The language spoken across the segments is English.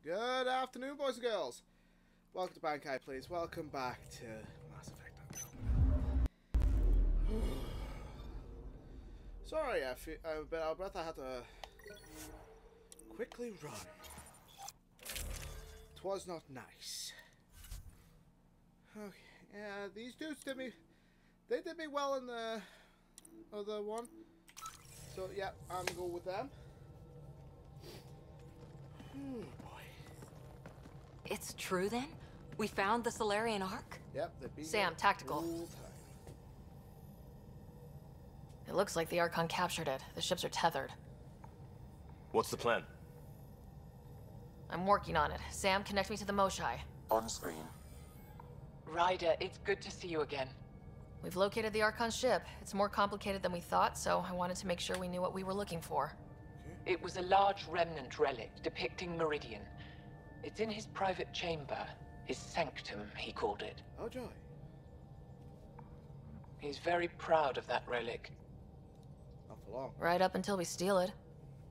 Good afternoon, boys and girls. Welcome to Bankai, please. Welcome back to Mass Effect Andromeda. Sorry, I feel a bit out of breath. I had to quickly run. It was not nice. Okay, yeah, these dudes did me. They did me well in the other one. So yeah, I'm gonna go with them. Oh boy. It's true then? We found the Salerian Ark? Yep, they've been Sam, tactical. all time. It looks like the Archon captured it. The ships are tethered. What's the plan? I'm working on it. Sam, connect me to the Moshai. On screen. Ryder, it's good to see you again. We've located the Archon ship. It's more complicated than we thought, so I wanted to make sure we knew what we were looking for. It was a large remnant relic depicting Meridian. It's in his private chamber. His sanctum, he called it. Oh joy. He's very proud of that relic. Not for long. Right up until we steal it.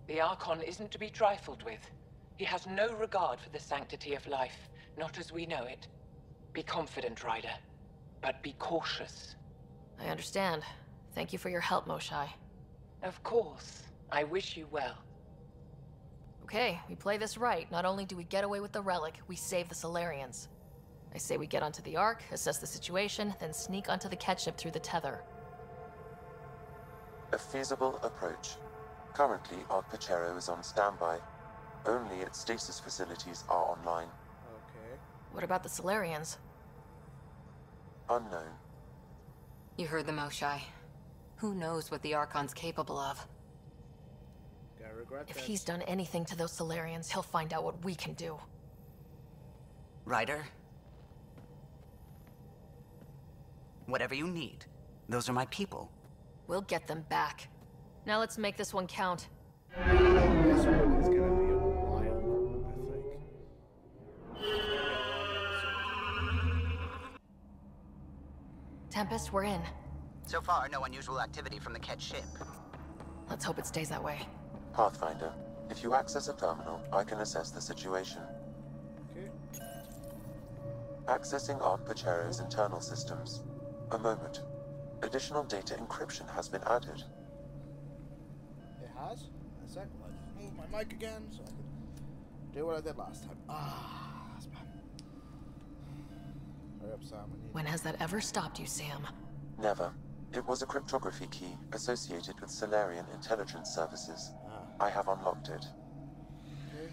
The Archon isn't to be trifled with. He has no regard for the sanctity of life, not as we know it. Be confident, Ryder, but be cautious. I understand. Thank you for your help, Moshai. Of course. I wish you well. Okay, we play this right. Not only do we get away with the relic, we save the Salerians. I say we get onto the Ark, assess the situation, then sneak onto the catch ship through the tether. A feasible approach. Currently, Ark Pachero is on standby. Only its stasis facilities are online. Okay. What about the Salerians? Unknown. You heard the Moshai. Who knows what the Archon's capable of? Gotta regret If that. he's done anything to those Salerians, he'll find out what we can do. Ryder? Whatever you need. Those are my people. We'll get them back. Now let's make this one count. This one is gonna be a while, I think. Tempest, we're in. So far, no unusual activity from the Ket ship. Let's hope it stays that way. Pathfinder, if you access a terminal, I can assess the situation. Okay. Accessing Ark Pachero's internal systems. A moment. Additional data encryption has been added. It has? A sec. Let's move my mic again so I can do what I did last time. Ah, that's bad. Hurry up, Sam. We need... When has that ever stopped you, Sam? Never. It was a cryptography key associated with Salerian intelligence services. I have unlocked it. Okay.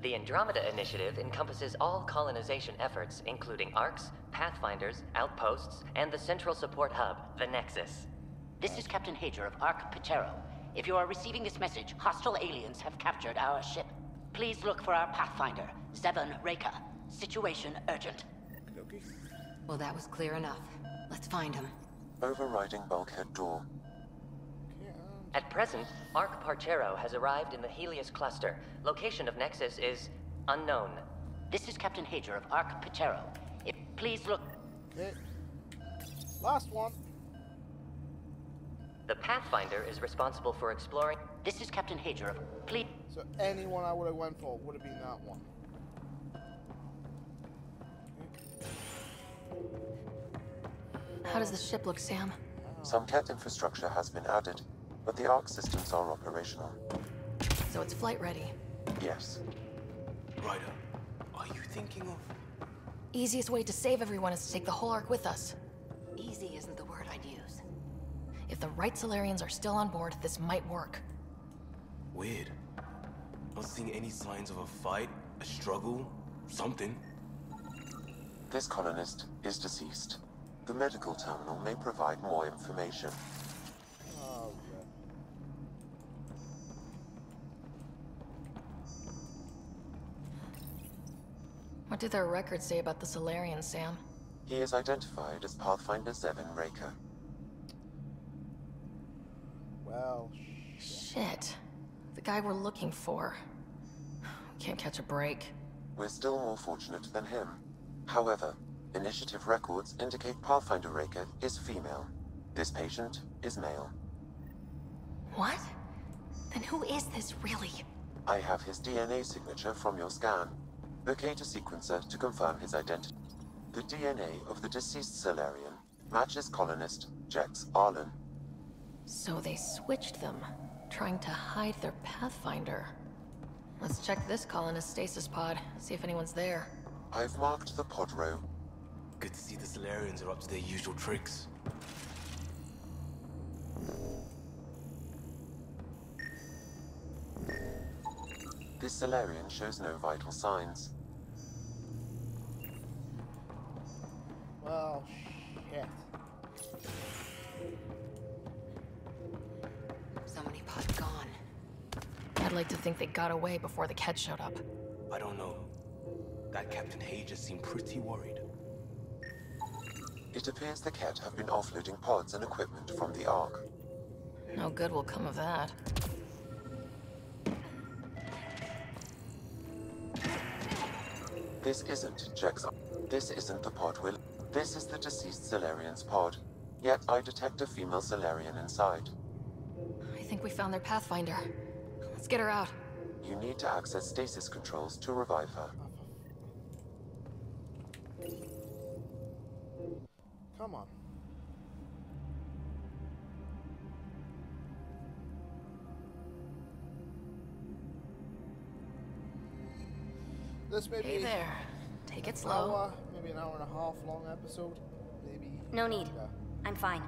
The Andromeda Initiative encompasses all colonization efforts, including ARCs, Pathfinders, outposts, and the central support hub, the Nexus. This is Captain Hager of Ark Pachero. If you are receiving this message, hostile aliens have captured our ship. Please look for our Pathfinder, Zevon Reka. Situation urgent. Okay. Well, that was clear enough. Let's find him. Overriding bulkhead door. Okay, At present, Ark Parchero has arrived in the Helios cluster. Location of Nexus is unknown. This is Captain Hager of Ark Pachero. Please look. okay. Last one. The Pathfinder is responsible for exploring. This is Captain Hager of. Please. So anyone I would have went for would have been that one. How does the ship look, Sam? Some Ket infrastructure has been added, but the Ark systems are operational. So it's flight ready. Yes. Ryder, are you thinking of... Easiest way to save everyone is to take the whole Ark with us. Easy isn't the word I'd use. If the right Salerians are still on board, this might work. Weird. Not seeing any signs of a fight, a struggle, something. This colonist is deceased. The medical terminal may provide more information. Oh, yeah. What do their records say about the Salerians, Sam? He is identified as Pathfinder Zevon Reka. Well, Shit. The guy we're looking for. Can't catch a break. We're still more fortunate than him. However, initiative records indicate Pathfinder Reka is female. This patient is male. What? Then who is this really? I have his DNA signature from your scan. Locate a sequencer to confirm his identity. The DNA of the deceased Salerian matches colonist Jex Arlen. So they switched them, trying to hide their Pathfinder. Let's check this colonist stasis pod, see if anyone's there. I've marked the pod row. Good to see the Salerians are up to their usual tricks. This Salerian shows no vital signs. Well, shit. So many pods gone. I'd like to think they got away before the Ket showed up. I don't know. That Captain Hager seemed pretty worried. It appears the Ket have been offloading pods and equipment from the Ark. No good will come of that. This isn't Jex. This isn't the pod will. This is the deceased Salarian's pod. Yet I detect a female Salarian inside. I think we found their Pathfinder. Let's get her out. You need to access stasis controls to revive her. Come on. This may Hey be there. Take it an slow. hour, maybe an hour and a half long episode. Maybe. No need. longer. I'm fine.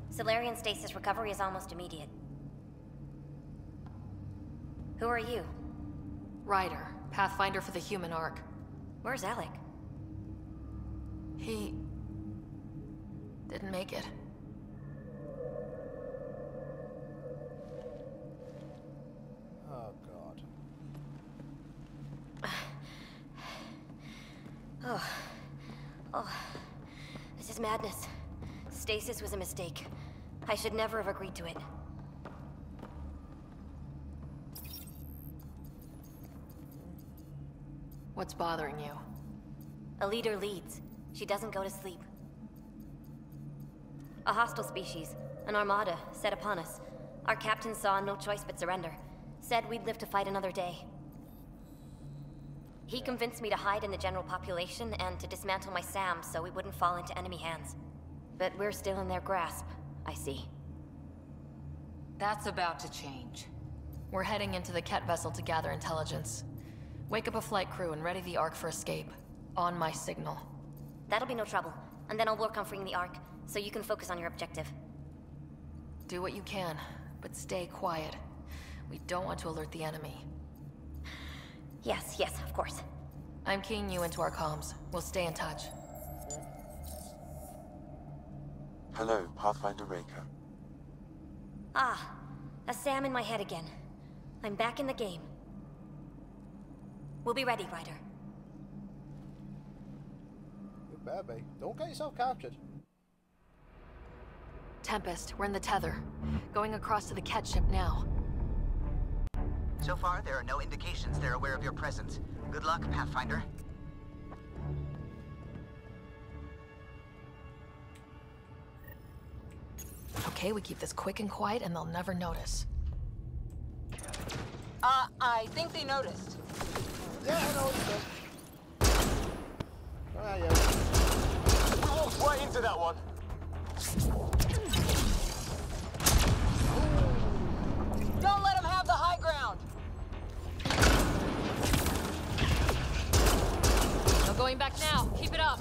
Salarian stasis recovery is almost immediate. Who are you? Ryder, Pathfinder for the human Ark. Where's Alec? He didn't make it. Oh god. Oh, this is madness. Stasis was a mistake. I should never have agreed to it. What's bothering you? A leader leads. She doesn't go to sleep. A hostile species, an armada, set upon us. Our captain saw no choice but surrender. Said we'd live to fight another day. He convinced me to hide in the general population and to dismantle my SAM so we wouldn't fall into enemy hands. But we're still in their grasp, I see. That's about to change. We're heading into the Ket vessel to gather intelligence. Wake up a flight crew and ready the Ark for escape. On my signal. That'll be no trouble, and then I'll work on freeing the Ark, so you can focus on your objective. Do what you can, but stay quiet. We don't want to alert the enemy. Yes, of course. I'm keying you into our comms. We'll stay in touch. Hello, Pathfinder Raker. Ah, a SAM in my head again. I'm back in the game. We'll be ready, Ryder. You better be. Don't get yourself captured. Tempest, we're in the tether. Going across to the Ket ship now. So far, there are no indications they're aware of your presence. Good luck, Pathfinder. Okay, we keep this quick and quiet and they'll never notice. I think they noticed. Yeah, I know it's good. Ah, yeah. We walked right into that one. Don't let them have the high ground. No going back now. Keep it up.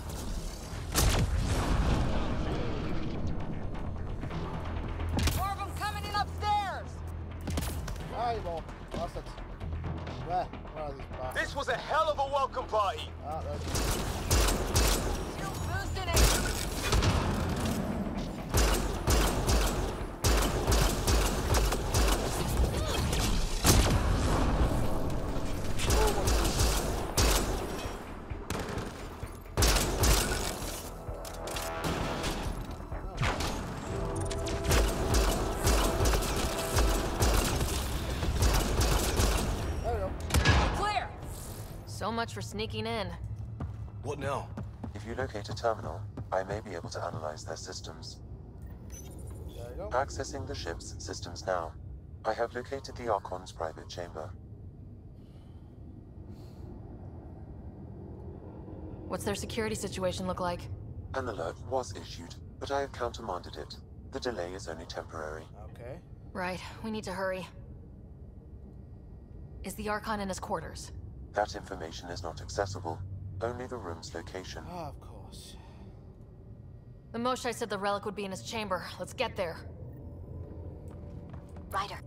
More of them coming in upstairs. Ah, you more bastards. Where are these bastards? This was a hell of a welcome party. Ah, there's... Still boosting it. So much for sneaking in. What now? If you locate a terminal, I may be able to analyze their systems. There you go. Accessing the ship's systems now. I have located the Archon's private chamber. What's their security situation look like? An alert was issued, but I have countermanded it. The delay is only temporary. Okay. Right, we need to hurry. Is the Archon in his quarters? That information is not accessible. Only the room's location. Oh, of course. The Moshai said the relic would be in his chamber. Let's get there. Ryder,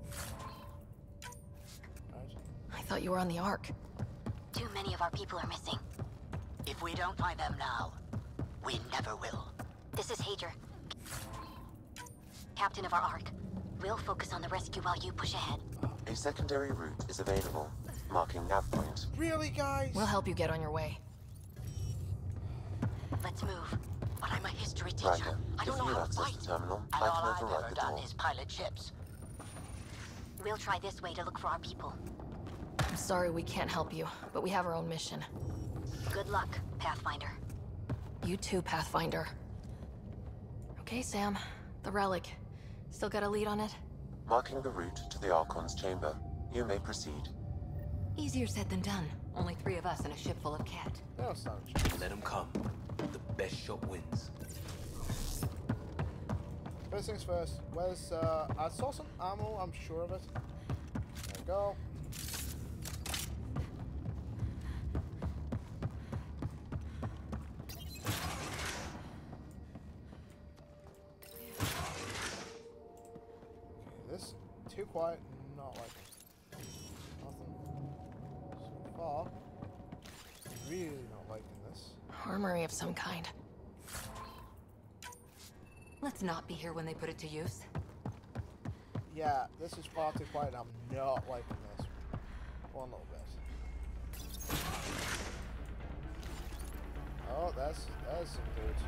Right. I thought you were on the Ark. too many of our people are missing. If we don't find them now, we never will. This is Hager, captain of our Ark. We'll focus on the rescue while you push ahead. A secondary route is available, marking nav point. Really, guys? We'll help you get on your way. Let's move. But I'm a history teacher. Ryder, I if don't know you how to access fight. the terminal, And I all can I've override ever the done door. is pilot ships. We'll try this way to look for our people. I'm sorry we can't help you, but we have our own mission. Good luck, Pathfinder. You too, Pathfinder. Okay, Sam. The relic. Still got a lead on it? Marking the route to the Archon's chamber. You may proceed. Easier said than done. Only 3 of us in a ship full of cat. No, it's not a joke. Let them come. The best shot wins. First things first. Where's, I saw some ammo, I'm sure of it. There we go. Okay, this too quiet, not like nothing so far. Really not liking this. Armory of some kind. Let's not be here when they put it to use. Yeah, this is far too quiet. I'm not liking this. One little bit. Oh, that's some dudes.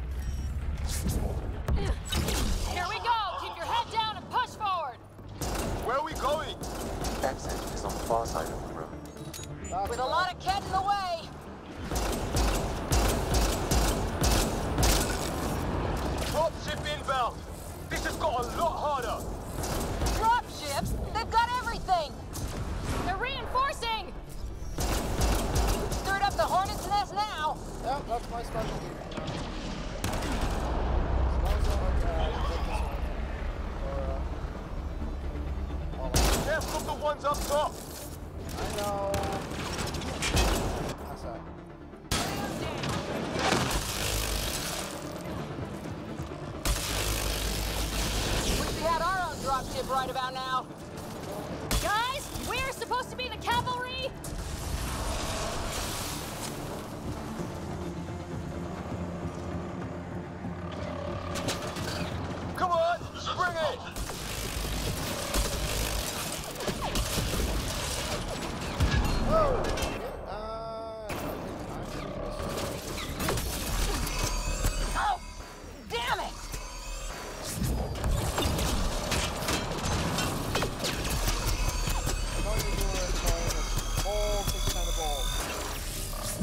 Here we go! Keep your head down and push forward! Where are we going? Exit is on the far side of the room. That's With a lot of cat in the way! Dropship inbound. This has got a lot harder. Dropships? They've got everything! They're reinforcing! Stirred up the hornet's nest now! Yeah, that's my specialty. As long as I don't get this one. Or, Careful of the ones up top. I know. That's that. Wish we had our own dropship right about now. Guys, we're supposed to be the cavalry! Come on, bring it. Oh! Oh! Damn it! All 6 of balls.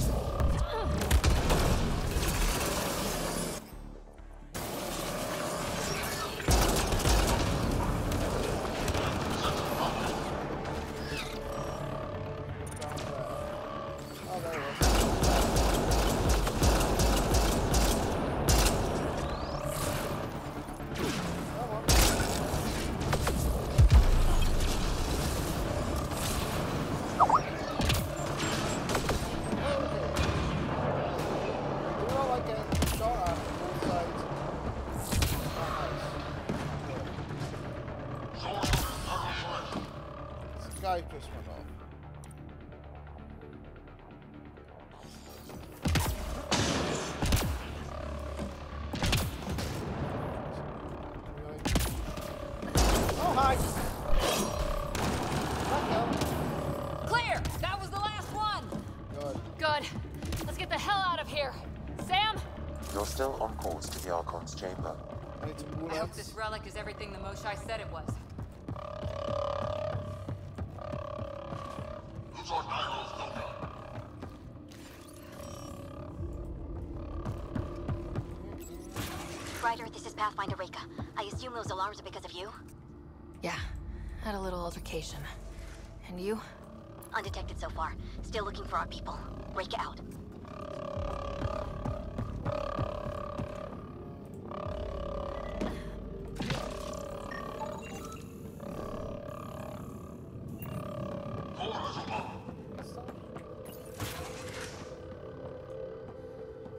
Oh, there he is. Come on. We all like getting shot at from both sides. This guy just went off. Oh, hi! Clear! That was the last one! Good. Good. Let's get the hell out of here. Sam? You're still on course to the Archon's chamber. I need some I hope bullets. this relic is everything the Moshai said it was. Ryder, this is Pathfinder Reka. I assume those alarms are because of you? Yeah, had a little altercation. And you? Undetected so far. Still looking for our people. Reka out.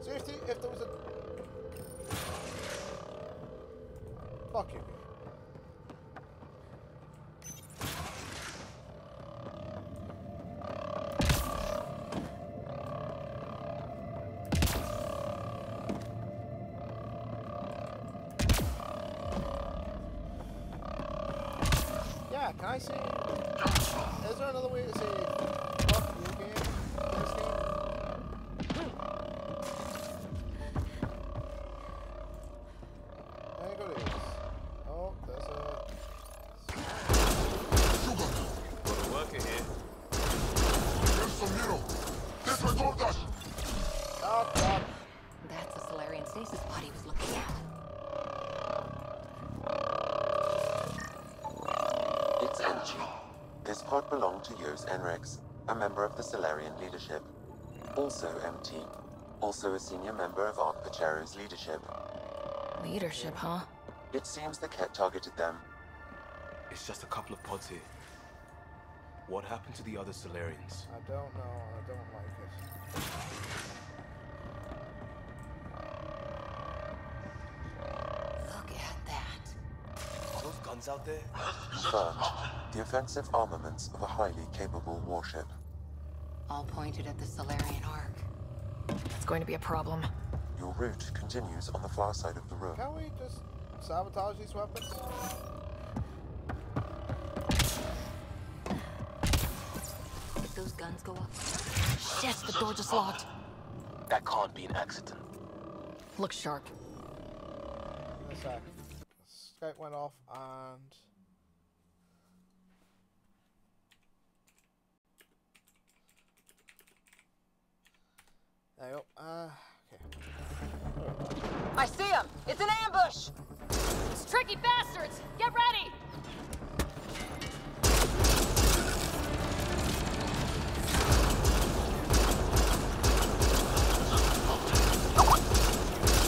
Seriously, if there was a... Fuck you. Yeah, can I say... Is there another way to say fuck you game in this game? There you go, it is. Oh, there's a... Got a worker here. Oh, God. That's the Salerian stasis pod he was looking at. It's empty. This pod belonged to Yos Enrex, a member of the Salerian leadership. Also empty. Also a senior member of Ark Pachero's leadership. Leadership, huh? It seems the Ket targeted them. It's just a couple of pods here. What happened to the other Salerians? I don't know. I don't like it. Look at that. Are those guns out there? Confirmed. The offensive armaments of a highly capable warship. All pointed at the Salerian Ark. That's going to be a problem. Your route continues on the far side of the room. Can't we just sabotage these weapons? If those guns go up... Shit, the door just locked. That can't be an accident. Look sharp. In a sec. Skype went off and... There you go. Okay. I see him! It's an ambush! It's tricky bastards! Get ready!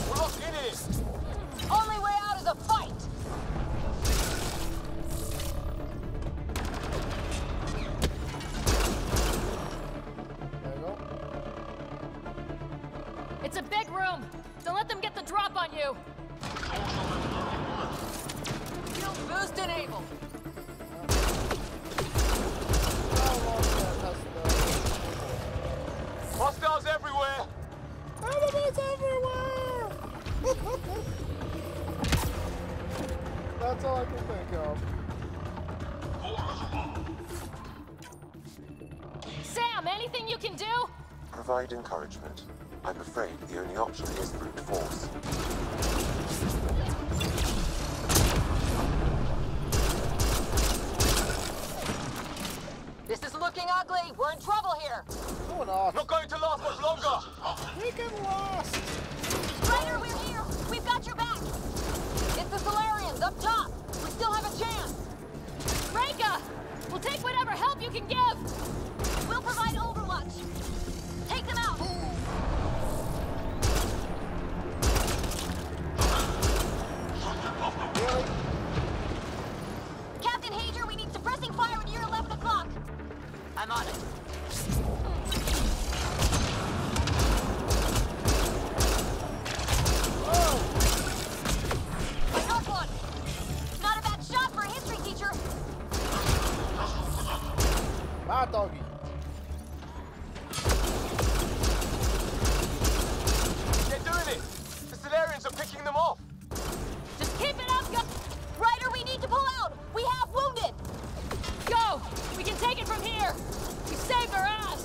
We're locked in here! Only way out is a fight! There you go. It's a big room! Don't let them get the drop on you! Shield boost enabled! Hostiles everywhere! Enemies everywhere! That's all I can think of. Sam, anything you can do? Provide encouragement. I'm afraid the only option is brute force. This is looking ugly! We're in trouble here! No, we're not. Not going to last much longer! We can last. Ryder, we're here! We've got your back! It's the Salerians up top! We still have a chance! Reka! We'll take whatever help you can give! We'll provide overwatch! Take them out! Really? Captain Hager, we need suppressing fire near 11 o'clock! I'm on it. I got one! Not a bad shot for a history teacher! Bad doggy. They're doing it! The Salerians are picking them off! Just keep it up, go! Ryder, we need to pull out! We have wounded! Go! We can take it from here! We saved our ass!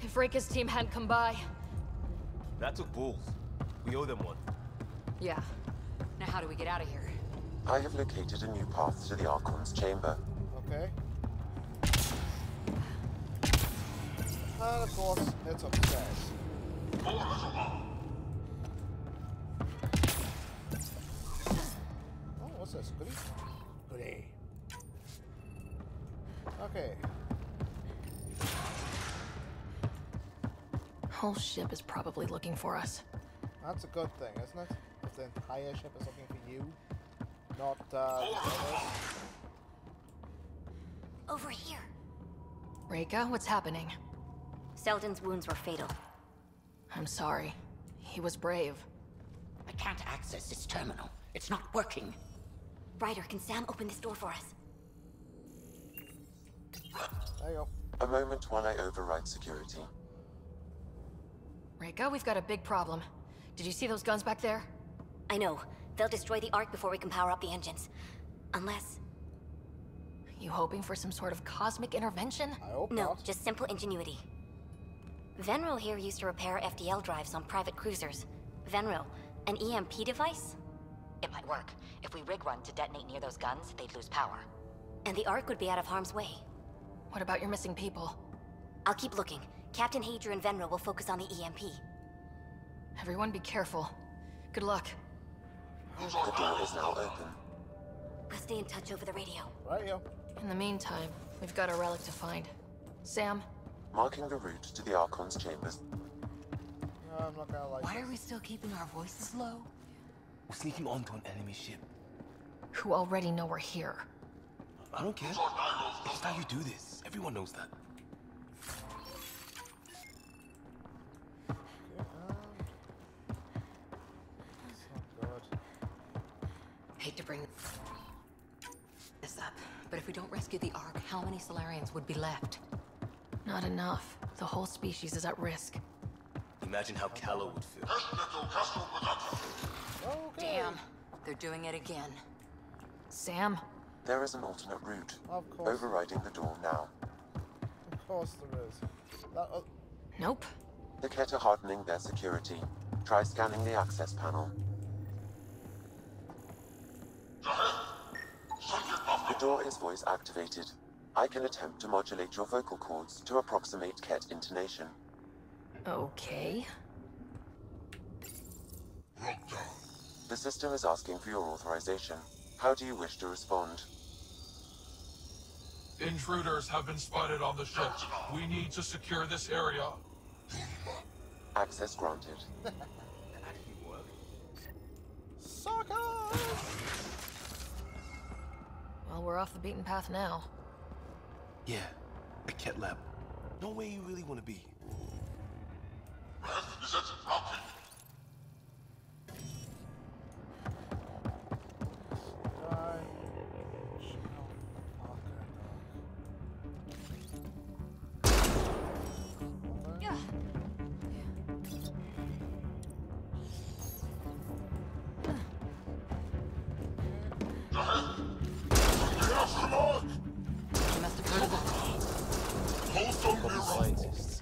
If Reika's team hadn't come by... That took balls. We owe them one. Yeah. Now how do we get out of here? I have located a new path to the Archon's chamber. Okay. And of course, it's upstairs. Oh, what's this? Goodie? Goodie. Okay. Whole ship is probably looking for us. That's a good thing, isn't it? If the entire ship is looking for you, not, Over here. Reika, what's happening? Selden's wounds were fatal. I'm sorry. He was brave. I can't access this terminal. It's not working. Ryder, can Sam open this door for us? There you go. A moment while I override security. Reika, we've got a big problem. Did you see those guns back there? I know. They'll destroy the Ark before we can power up the engines. Unless... You hoping for some sort of cosmic intervention? I hope No, not. just simple ingenuity. Venro here used to repair FDL drives on private cruisers. Venro, an EMP device? It might work. If we rig one to detonate near those guns, they'd lose power. And the Ark would be out of harm's way. What about your missing people? I'll keep looking. Captain Hadrian and Venro will focus on the EMP. Everyone be careful. Good luck. The door is now open. We'll stay in touch over the radio. Right here. In the meantime, we've got a relic to find. Sam? Marking the route to the Archon's chambers. No, I'm not gonna like Why this. are we still keeping our voices low? We're sneaking onto an enemy ship. Who already know we're here. I don't care. It's how you do this. Everyone knows that. That's not good. Hate to bring this up, but if we don't rescue the Ark, how many Salerians would be left? Not enough. The whole species is at risk. Imagine how Callow would feel. Okay. Damn, they're doing it again. Sam? There is an alternate route. Of course. Overriding the door now. Of course there is. That, Nope. The Ket are hardening their security. Try scanning the access panel. The door is voice activated. I can attempt to modulate your vocal cords to approximate Ket intonation. Okay. The system is asking for your authorization. How do you wish to respond? Intruders have been spotted on the ship. We need to secure this area. Access granted. Suckers! Well, we're off the beaten path now. Yeah, a Ket lab. No way you really want to be. You must have heard of Scientists.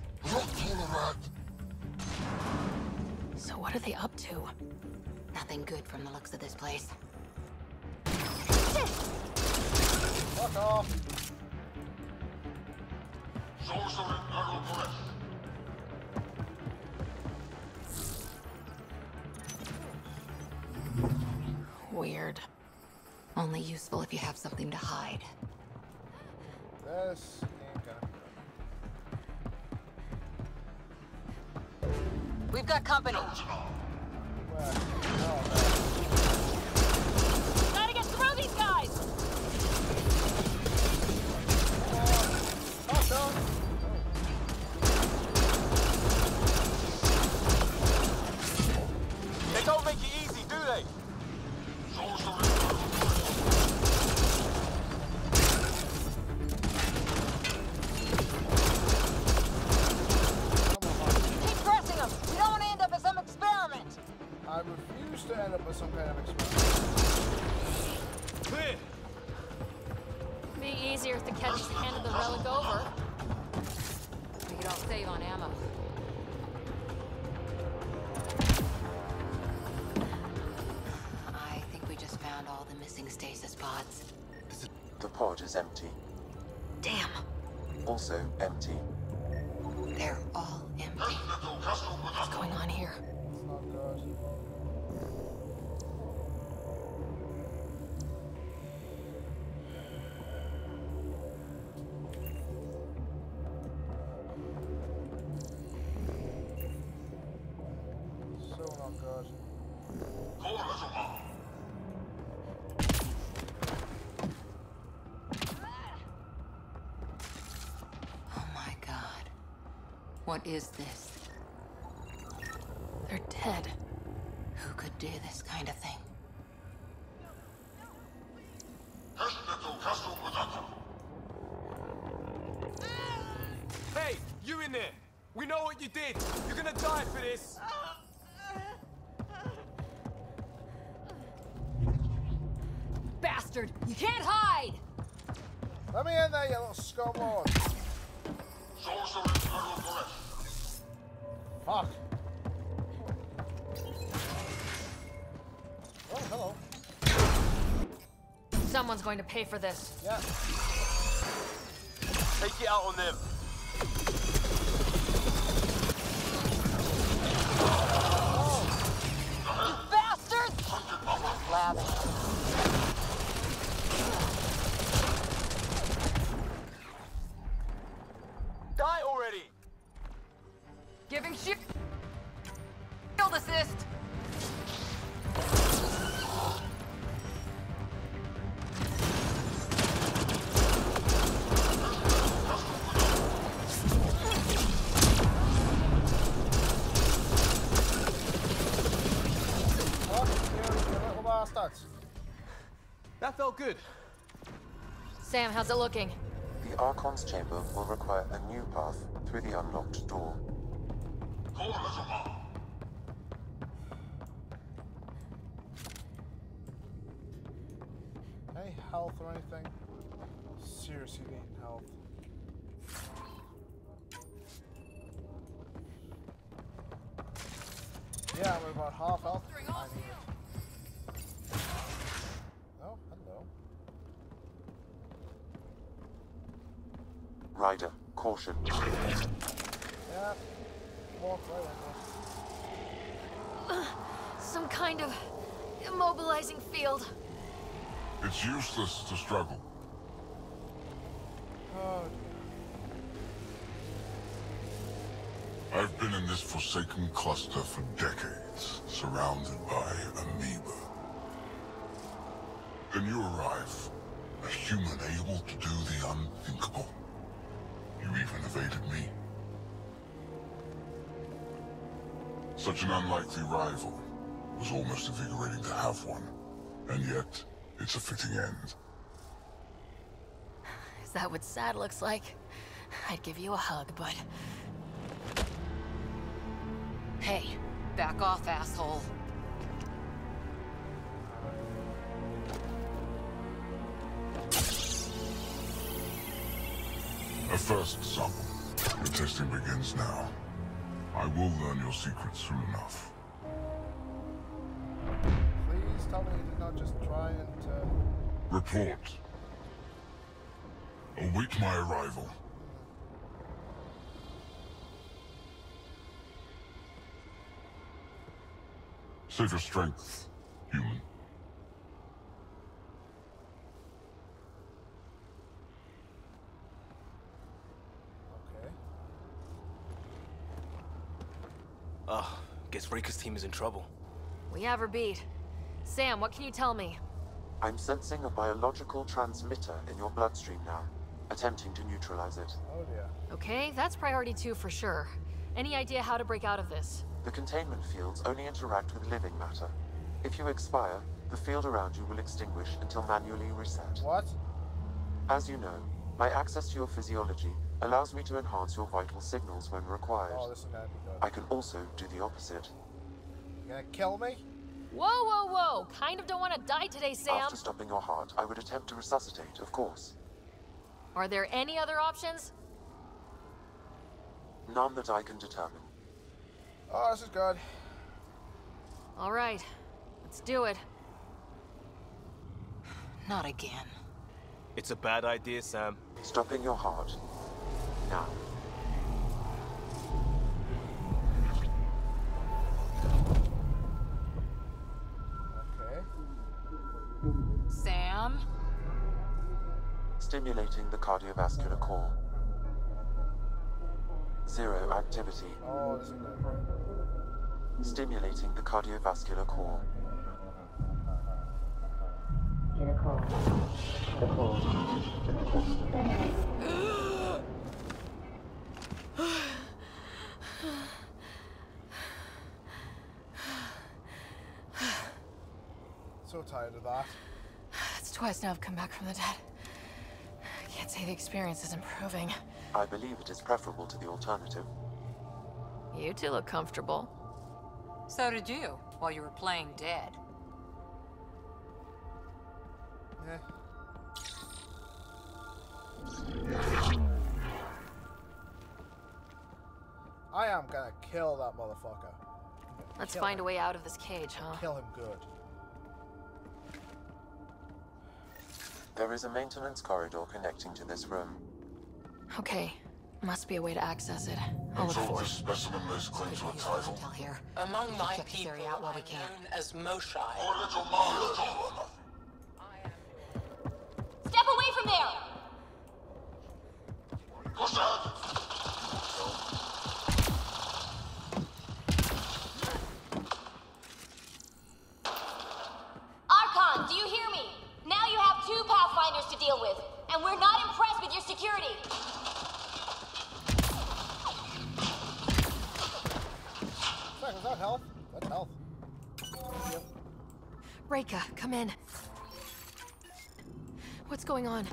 So what are they up to? it. Nothing good from the looks of this place. Fuck off! Weird. Only useful if you have something to hide. This ain't gonna be We've got company. Where? Oh, Gotta get through these guys! no. Oh, They don't make it easy, do they? Keep pressing them. We don't want to end up as some experiment. I refuse to end up with some kind of experiment. Clear! Be easier if the Ket just handed the relic over. We could all save on ammo. I think we just found all the missing stasis pods. The pod is empty. Damn. Also empty. They're all empty. What's going on here? Oh god. So not good. Oh my god. What is this? They're dead. Who could do this kind of thing? Hey, you in there! We know what you did! You're gonna die for this! Bastard! You can't hide! Let me in there, you little scumbag! Fuck! Oh, hello. Someone's going to pay for this. Yeah. Take it out on them! Bastards! Lavish. Die already! Giving shield assist! That felt good. Sam, how's it looking? The Archon's chamber will require a new path through the unlocked door. Any health or anything? Seriously needing health. Yeah, I'm about half health. I need it. Oh, hello. Ryder, caution. Yeah, walk right in Some kind of immobilizing field. It's useless to struggle. there. Oh, I've been in this forsaken cluster for decades, surrounded by amoeba. Then you arrive, a human able to do the unthinkable. You even evaded me. Such an unlikely rival. Was almost invigorating to have one. And yet, it's a fitting end. Is that what sad looks like? I'd give you a hug, but... Hey, back off, asshole. A first sample. The testing begins now. I will learn your secrets soon enough. please tell me you did not just try and... Report. Await my arrival. Save your strength, human. Okay. Guess Rika's team is in trouble. We have her beat. Sam, what can you tell me? I'm sensing a biological transmitter in your bloodstream now, attempting to neutralize it. Oh dear. Okay, that's priority 2 for sure. Any idea how to break out of this? The containment fields only interact with living matter. If you expire, the field around you will extinguish until manually reset. What? As you know, my access to your physiology allows me to enhance your vital signals when required. Oh, this is gonna be good. I can also do the opposite. You gonna kill me? Whoa, whoa, whoa! Kind of don't want to die today, Sam. After stopping your heart, I would attempt to resuscitate, of course. Are there any other options? None that I can determine. Oh, this is good. All right, let's do it. Not again. It's a bad idea, Sam. Stopping your heart. Now. Okay. Sam? Stimulating the cardiovascular core. Zero activity. Oh, this is good. Stimulating the cardiovascular core. So tired of that. It's twice now I've come back from the dead. I can't say the experience is improving. I believe it is preferable to the alternative. You two look comfortable. So did you, while you were playing dead. Yeah. I am gonna kill that motherfucker. Let's Kill find him. a way out of this cage, huh? Kill him good. There is a maintenance corridor connecting to this room. Okay, must be a way to access it. I'll look Until for this it. specimen lays claim to a title. Intel here. Among my check this people, area out while we I'm can. known as Moshai. Oh, let your mind go nothing. Step away from there! What's that? Archon, do you hear me? Now you have 2 Pathfinders to deal with, and we're not impressed with your security. Sorry, was that health? That's health. Yep. Reika, come in. What's going on?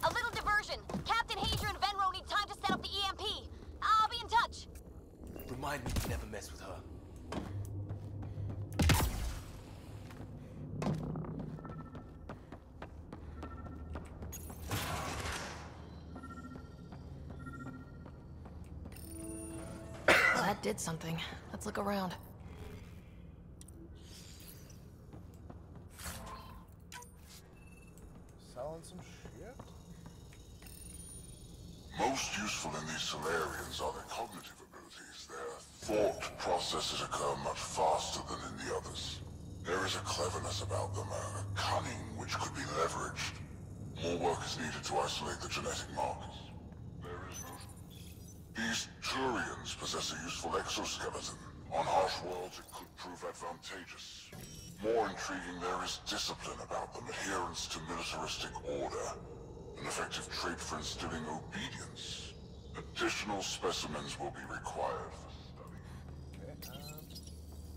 A little diversion. Captain Hager and Venro need time to set up the EMP. I'll be in touch. Remind me to never mess with her. Well, that did something. Let's look around. Selling some shit? Most useful in these Salerians are their cognitive abilities. Their thought processes occur much faster than in the others. There is a cleverness about them, a cunning which could be leveraged. More work is needed to isolate the genetic markers. There is no... These Turians possess a useful exoskeleton. On harsh worlds, it could prove advantageous. More intriguing, there is discipline about them, adherence to militaristic order. An effective trait for instilling obedience. Additional specimens will be required for study.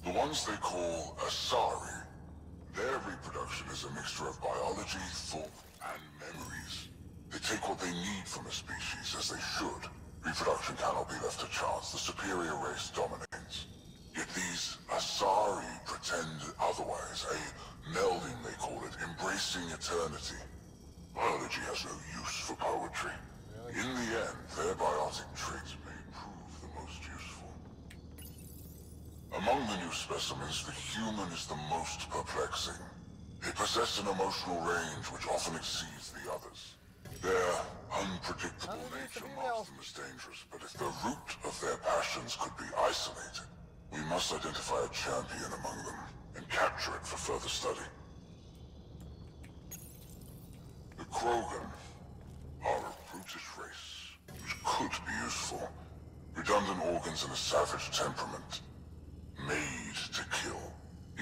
The ones they call Asari, their reproduction is a mixture of biology, thought, and memories. They take what they need from a species, as they should. Reproduction cannot be left to chance. The superior race dominates. Yet these Asari pretend otherwise. A melding, they call it, embracing eternity. Biology has no use for poetry. In the end, their biotic traits may prove the most useful. Among the new specimens, the human is the most perplexing. They possess an emotional range which often exceeds the others. Their unpredictable nature marks them as dangerous, but if the root of their passions could be isolated, we must identify a champion among them and capture it for further study. The Krogan are a brutish race, which could be useful. Redundant organs and a savage temperament. Made to kill.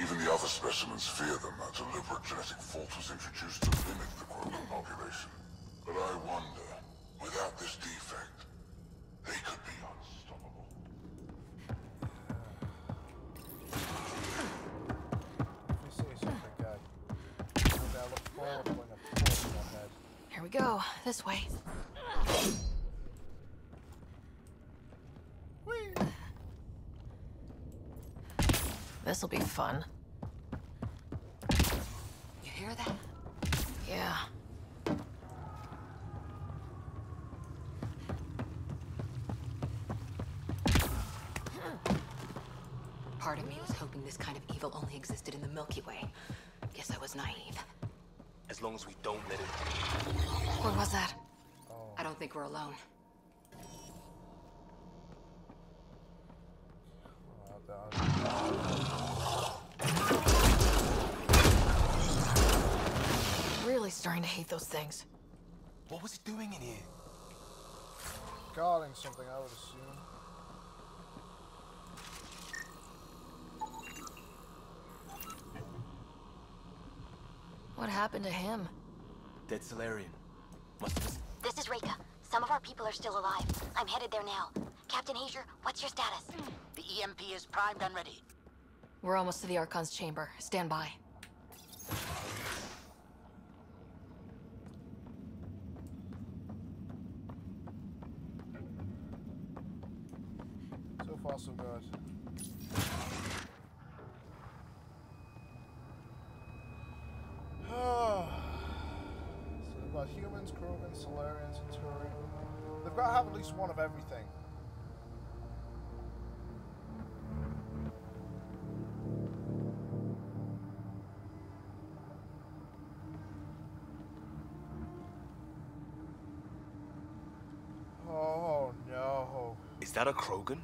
Even the other specimens fear them. A deliberate genetic fault was introduced to limit the Krogan population. But I wonder, without this defect, they could be unstoppable. Let me see something good. Maybe I look forward to putting a torch in my head. Here we go. This way. Whee! This'll be fun. You hear that? Yeah. Part of me was hoping this kind of evil only existed in the Milky Way. Guess I was naive. As long as we don't let it... What was that? I don't think we're alone. Really starting to hate those things. What was it doing in here? Guarding something, I would assume. What happened to him? Dead Salerian. Must have... This is Reka. Some of our people are still alive. I'm headed there now. Captain Hager, what's your status? The EMP is primed and ready. We're almost to the Archon's chamber. Stand by. So far, so good. So we've got humans, Krogan, Salarians, and Turian. They've got to have at least one of everything. Oh no. Is that a Krogan?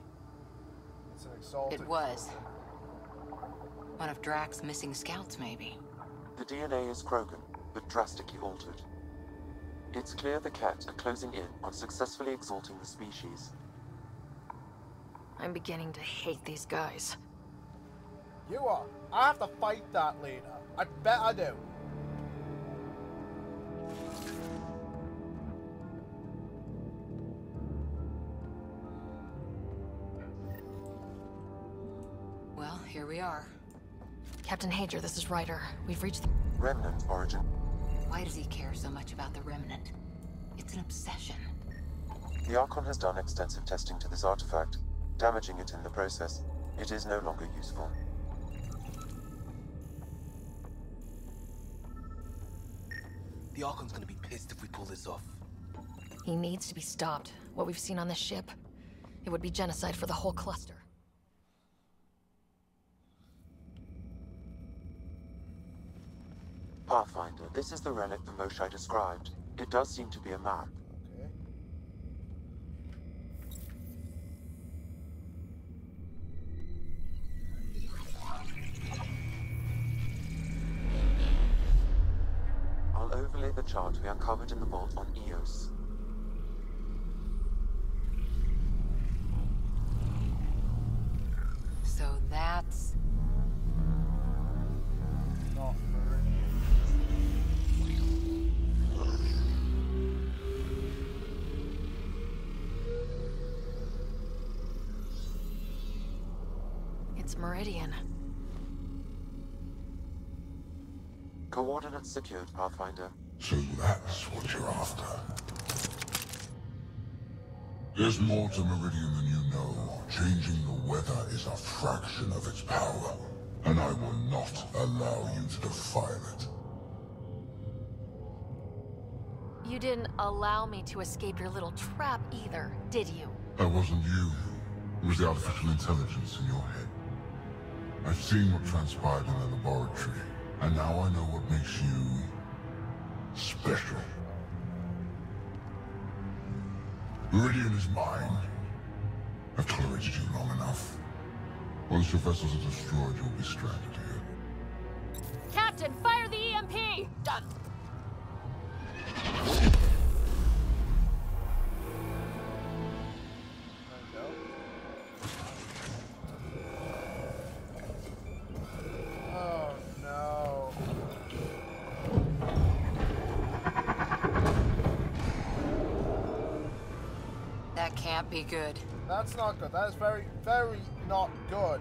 It's an exalted. It was. One of Drax's missing scouts, maybe. The DNA is Krogan, but drastically altered. It's clear the Cat are closing in on successfully exalting the species. I'm beginning to hate these guys. You are. I have to fight that later. I bet I do. Well, here we are. Captain Hager, this is Ryder. We've reached the... Remnant origin. Why does he care so much about the Remnant? It's an obsession. The Archon has done extensive testing to this artifact, damaging it in the process. It is no longer useful. The Archon's gonna be pissed if we pull this off. He needs to be stopped. What we've seen on this ship, it would be genocide for the whole cluster. Pathfinder, this is the relic the Moshai described. It does seem to be a map. Okay. I'll overlay the chart we uncovered in the vault on Eos. So that's... Not It's Meridian. Coordinates secured, Pathfinder. So that's what you're after. There's more to Meridian than you know. Changing the weather is a fraction of its power, and I will not allow you to defile it. You didn't allow me to escape your little trap either, did you? That wasn't you. It was the artificial intelligence in your head. I've seen what transpired in the laboratory, and now I know what makes you... special. Meridian is mine. I've tolerated you long enough. Once your vessels are destroyed, you'll be stranded here. Captain, fire the EMP! Done. Oh no. That can't be good. That's not good. That is very, very not good.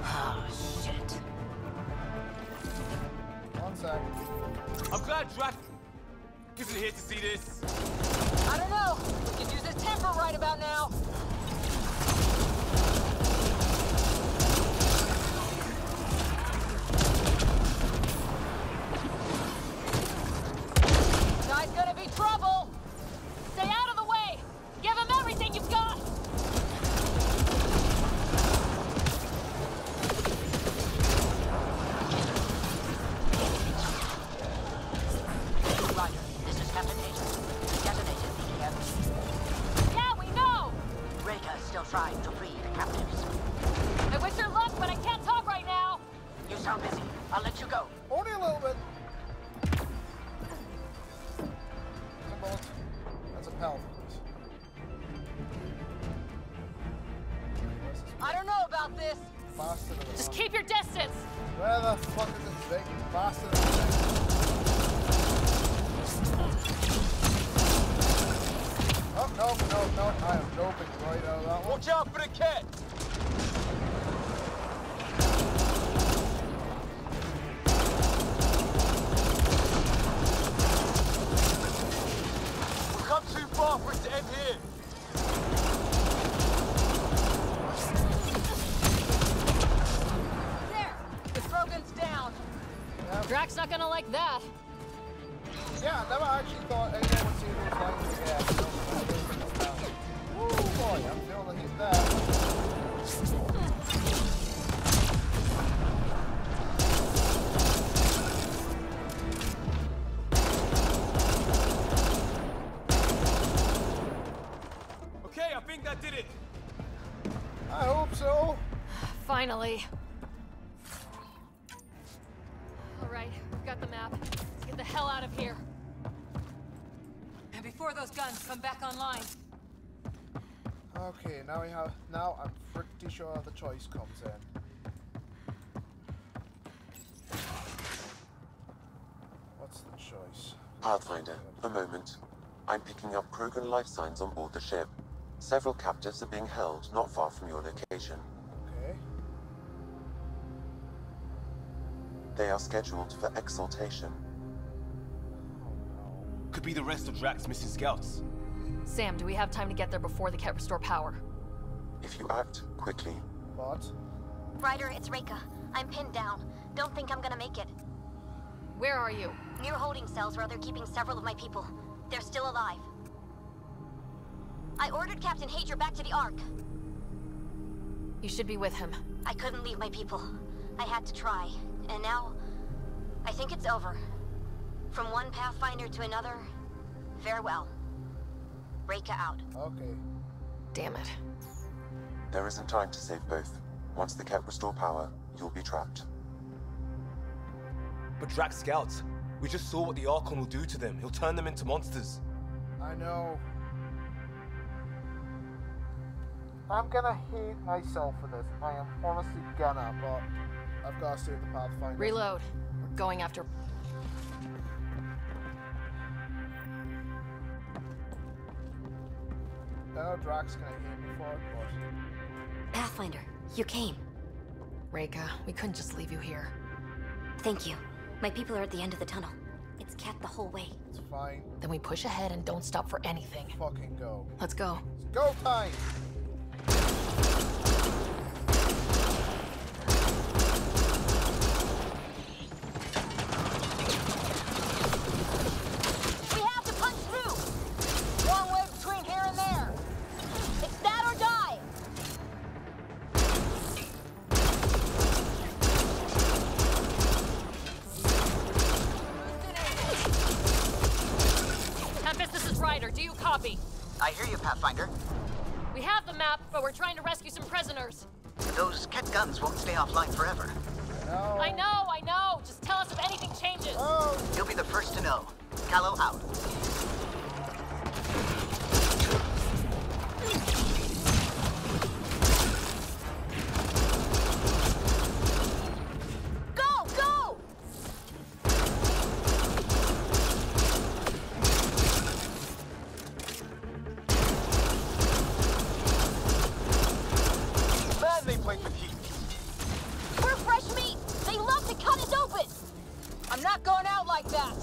Oh, shit. One sec. I'm glad Drax isn't here to see this. I don't know. We could use his temper right about now. still trying to free the captives. I wish her luck, but I can't talk right now. You sound busy. I'll let you go. Only a little bit. That's a bullet. That's a pellet. I don't know about this. Bastard of a Just keep your distance. Where the fuck is this big bastard of a Oh, no. I am doping right out of that one. Watch out for the cat! We've come too far for it to end here. Down. Yep. Drax's not gonna like that. Yeah, I never actually thought anyone would see those lines again. Woo, boy, I'm feeling the heat there. Okay, I think that did it. I hope so. Finally. Alright, we've got the map. Let's get the hell out of here. And before those guns come back online. Okay, now I'm pretty sure the choice comes in. What's the choice? Pathfinder, a moment. I'm picking up Krogan life signs on board the ship. Several captives are being held not far from your location. Okay. They are scheduled for exaltation. Could be the rest of Drax's missing scouts. Sam, do we have time to get there before the Ket restore power? If you act quickly. What? Ryder, it's Reika. I'm pinned down. Don't think I'm gonna make it. Where are you? Near holding cells where they're keeping several of my people. They're still alive. I ordered Captain Hager back to the Ark. You should be with him. I couldn't leave my people. I had to try. And now, I think it's over. From one Pathfinder to another, farewell. Reika out. Okay. Damn it. There isn't time to save both. Once the Ket restore power, you'll be trapped. But Drax scouts, we just saw what the Archon will do to them. He'll turn them into monsters. I know. I'm gonna hate myself for this. I am honestly gonna, but I've got to save the Pathfinder. Reload. We're going after... I know Drax gonna hate me for it, but... Pathfinder, you came. Reika, we couldn't just leave you here. Thank you. My people are at the end of the tunnel. It's Ket the whole way. It's fine. Then we push ahead and don't stop for anything. Fucking go. Let's go. It's go time! We have to punch through! Long way between here and there. It's that or die! Tempest, this is Ryder. Do you copy? I hear you, Pathfinder. We have the map, but we're trying to rescue some prisoners. Those Ket guns won't stay offline forever. No. I know. Just tell us if anything changes. Oh! You'll be the first to know. Callow out. Go! Man, they play with heat. We're fresh meat! They love to cut us open! I'm not going out like that!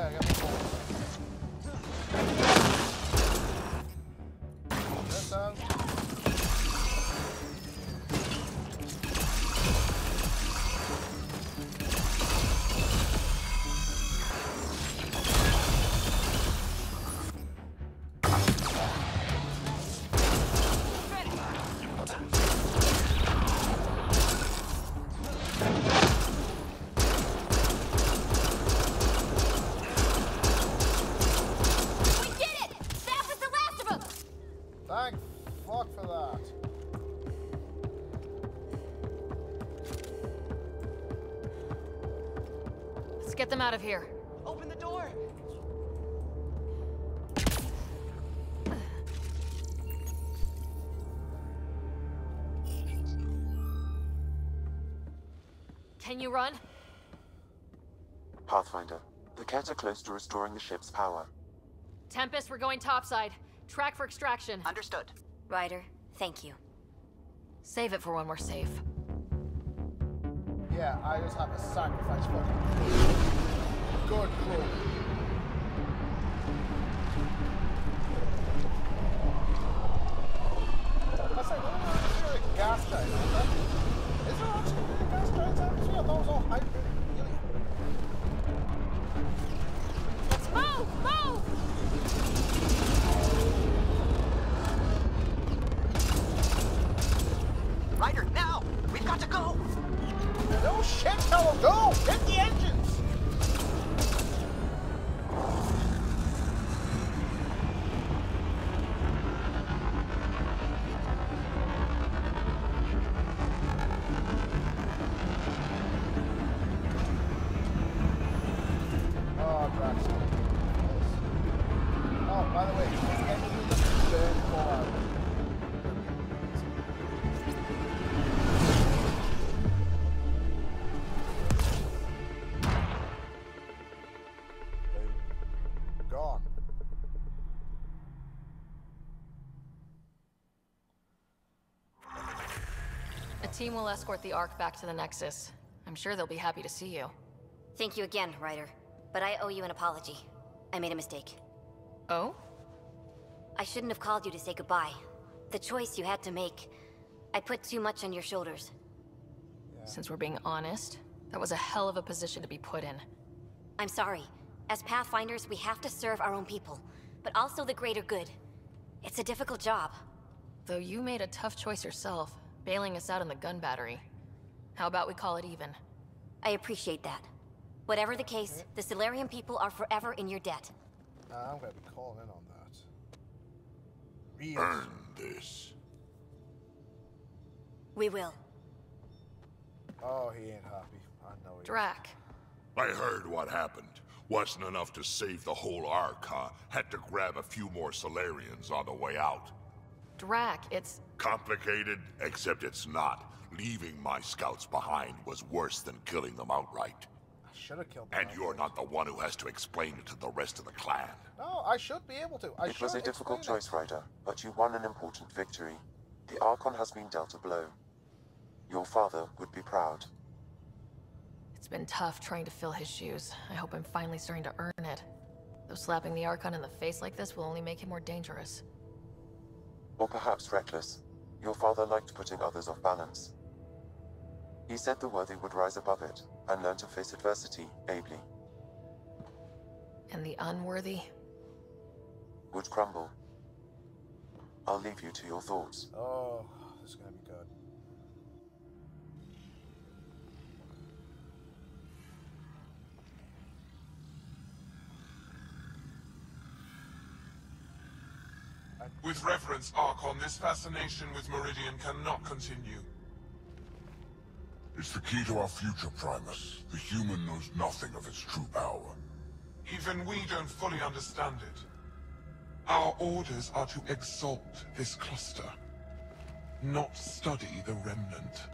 I got my balls. This out. Thank fuck for that. Let's get them out of here. Open the door! Can you run? Pathfinder, the Ket are close to restoring the ship's power. Tempest, we're going topside. Track for extraction. Understood. Ryder, thank you. Save it for when we're safe. Yeah, I just have to sacrifice fucking good crew. That's like, what are like gas giants? Is there actually gas giants atmosphere? I thought it was all hybrid helium. Let's move! Move! Ryder, now! We've got to go! No shit, fellow, go! Hit the engines! Oh, Drax. Oh, by the way, the engines burn for gone. A team will escort the Ark back to the Nexus. I'm sure they'll be happy to see you. Thank you again, Ryder. But I owe you an apology. I made a mistake. Oh? I shouldn't have called you to say goodbye. The choice you had to make. I put too much on your shoulders. Since we're being honest, that was a hell of a position to be put in. I'm sorry. As Pathfinders, we have to serve our own people, but also the greater good. It's a difficult job. Though you made a tough choice yourself, bailing us out in the gun battery. How about we call it even? I appreciate that. Whatever the case, the Salerian people are forever in your debt. I'm gonna be calling in on that. Earn this. We will. Oh, he ain't happy. I know he Drac. I heard what happened. Wasn't enough to save the whole Ark, huh? Had to grab a few more Salerians on the way out. Drac, it's... Complicated, except it's not. Leaving my scouts behind was worse than killing them outright. I should have killed them. And you're not the one who has to explain it to the rest of the clan. No, I should be able to. It was a difficult choice, Ryder, but you won an important victory. The Archon has been dealt a blow. Your father would be proud. It's been tough trying to fill his shoes. I hope I'm finally starting to earn it. Though slapping the Archon in the face like this will only make him more dangerous. Or perhaps reckless. Your father liked putting others off balance. He said the worthy would rise above it and learn to face adversity ably. And the unworthy? Would crumble. I'll leave you to your thoughts. Oh, this is gonna be good. With reverence, Archon, this fascination with Meridian cannot continue. It's the key to our future, Primus. The human knows nothing of its true power. Even we don't fully understand it. Our orders are to exalt this cluster, not study the remnant.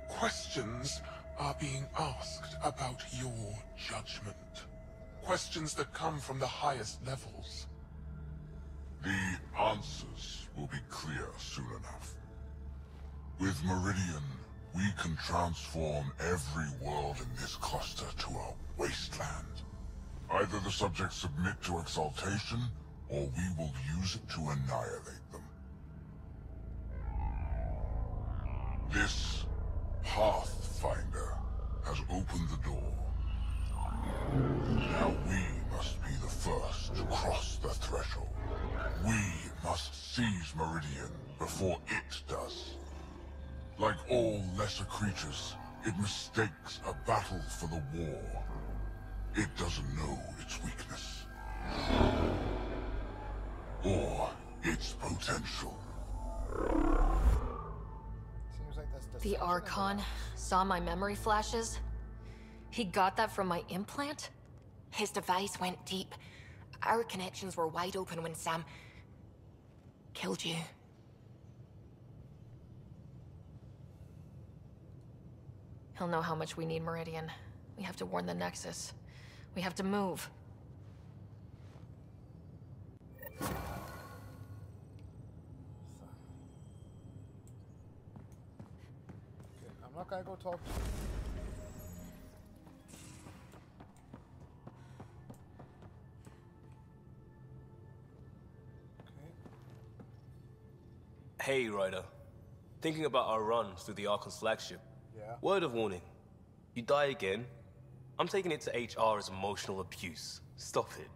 Questions are being asked about your judgment. Questions that come from the highest levels. The answers will be clear soon enough. With Meridian, we can transform every world in this cluster to a wasteland. Either the subjects submit to exaltation, or we will use it to annihilate them. This Pathfinder has opened the door. Now we must be the first to cross the threshold. We must seize Meridian before it does. Like all lesser creatures, it mistakes a battle for the war. It doesn't know its weakness. Or its potential. Seems like that's The Archon saw my memory flashes? He got that from my implant? His device went deep. Our connections were wide open when Sam killed you. He'll know how much we need Meridian. We have to warn the Nexus. We have to move. Okay, I'm not gonna go talk to you. Hey, Ryder. Thinking about our run through the Archon's flagship. Yeah. Word of warning. You die again, I'm taking it to HR as emotional abuse. Stop it.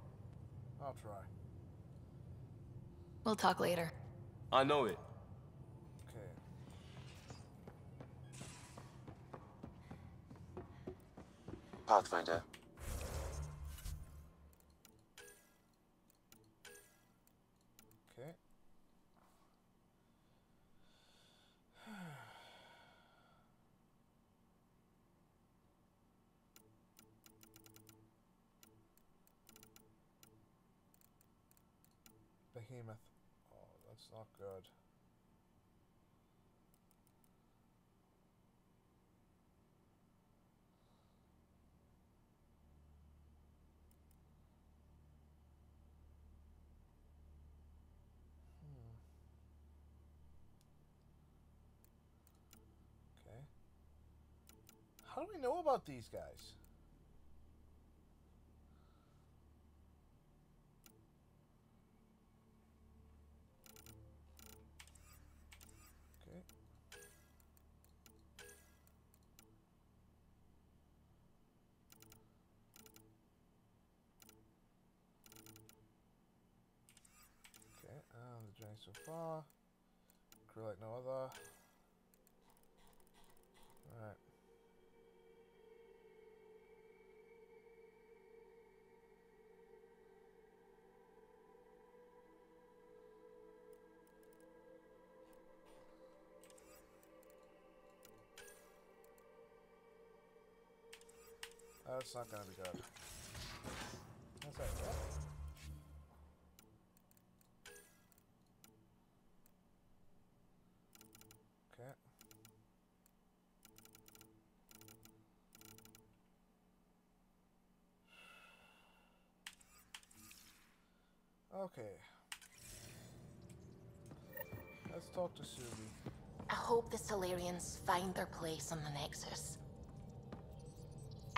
I'll try. We'll talk later. I know it. Okay. Pathfinder. Okay. Behemoth. Oh, that's not good. Okay. How do we know about these guys? Okay. Okay, the journey so far. Crew like no other. Alright. That's not gonna be good. That's like what? Okay. Okay. Let's talk to Subi. I hope the Salerians find their place on the Nexus.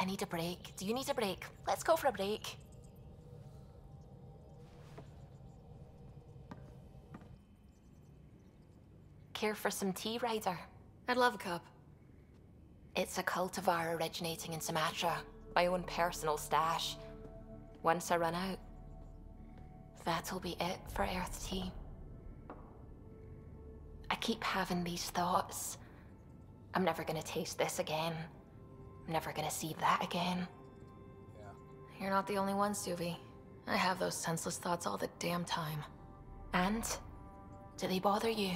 I need a break. Do you need a break? Let's go for a break. Care for some tea, Ryder? I'd love a cup. It's a cultivar originating in Sumatra. My own personal stash. Once I run out, that'll be it for Earth tea. I keep having these thoughts. I'm never gonna taste this again. I'm never gonna see that again. Yeah. You're not the only one, Suvi. I have those senseless thoughts all the damn time. And? Do they bother you?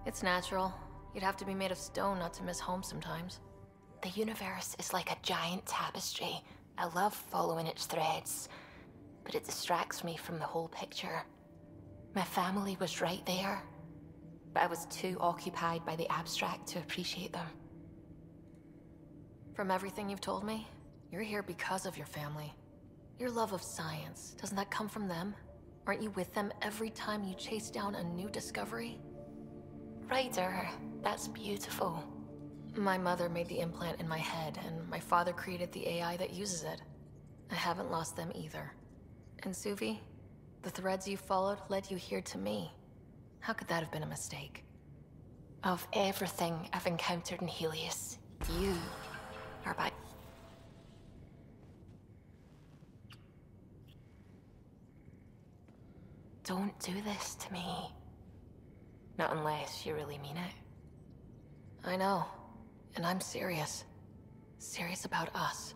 It's natural. You'd have to be made of stone not to miss home sometimes. The universe is like a giant tapestry. I love following its threads, but it distracts me from the whole picture. My family was right there, but I was too occupied by the abstract to appreciate them. From everything you've told me, you're here because of your family. Your love of science, doesn't that come from them? Aren't you with them every time you chase down a new discovery? Ryder, that's beautiful. My mother made the implant in my head, and my father created the AI that uses it. I haven't lost them either. And Suvi, the threads you followed led you here to me. How could that have been a mistake? Of everything I've encountered in Helios, you are by... Don't do this to me. Not unless you really mean it. I know. And I'm serious. Serious about us.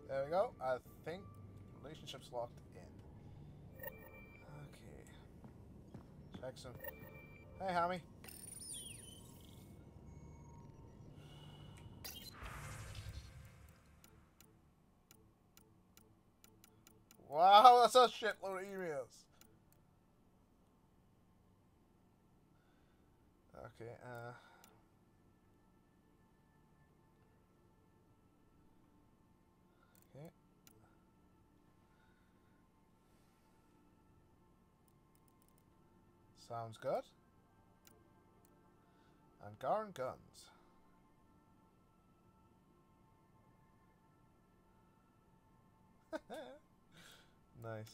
There we go. I think relationship's locked in. Okay. Jackson. Hey, Hammy. Wow, that's a shitload of emails. Okay, okay. Sounds good. And Garn guns. Nice.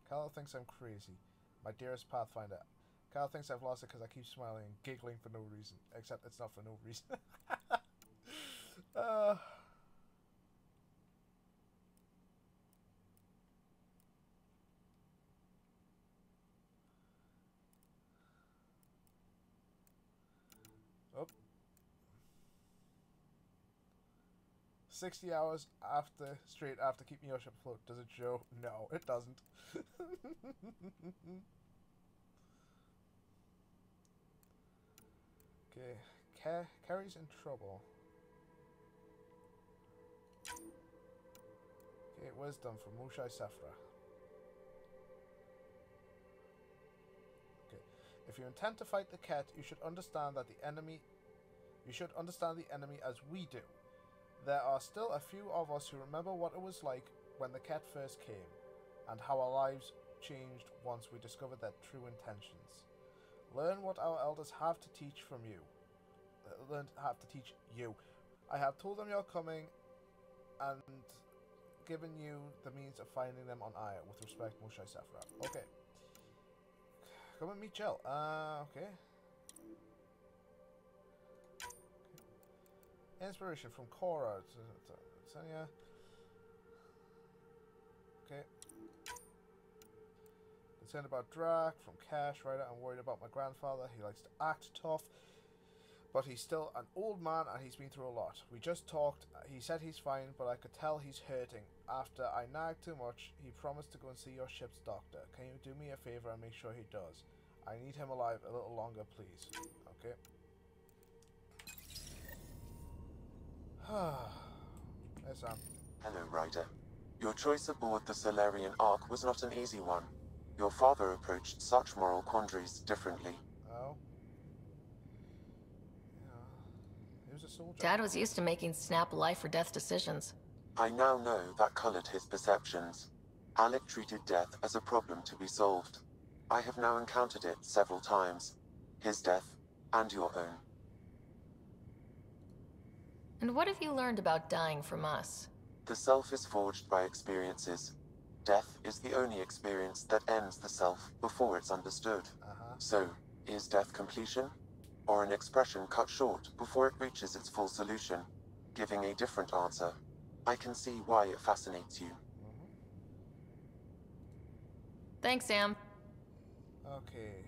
Carl thinks I'm crazy. My dearest Pathfinder. Carl thinks I've lost it because I keep smiling and giggling for no reason. Except it's not for no reason. Oh. 60 hours straight after keeping your ship afloat. Does it show? No, it doesn't. Okay, Carrie's in trouble. Okay, wisdom from Mushai Sefra. Okay, if you intend to fight the cat, you should understand that the enemy. You should understand the enemy as we do. There are still a few of us who remember what it was like when the cat first came, and how our lives changed once we discovered their true intentions. Learn what our elders have to teach from you. Have to teach you. I have told them you're coming, and given you the means of finding them on Aya. With respect, Mushai Sefra. Okay. Come and meet Jill. Okay. Inspiration from Cora. Sanya. Okay. Concerned about Drac from Cash. Ryder. I'm worried about my grandfather. He likes to act tough, but he's still an old man and he's been through a lot. We just talked. He said he's fine, but I could tell he's hurting. After I nagged too much, he promised to go and see your ship's doctor. Can you do me a favor and make sure he does? I need him alive a little longer, please. Okay. Hey, Sam. Hello, Ryder. Your choice aboard the Salerian Ark was not an easy one. Your father approached such moral quandaries differently. Oh. Yeah. He was a soldier. Dad was used to making snap life or death decisions. I now know that colored his perceptions. Alec treated death as a problem to be solved. I have now encountered it several times. His death, and your own. And what have you learned about dying from us? The self is forged by experiences. Death is the only experience that ends the self before it's understood. So, is death completion? Or an expression cut short before it reaches its full solution, giving a different answer? I can see why it fascinates you. Thanks, Sam. Okay.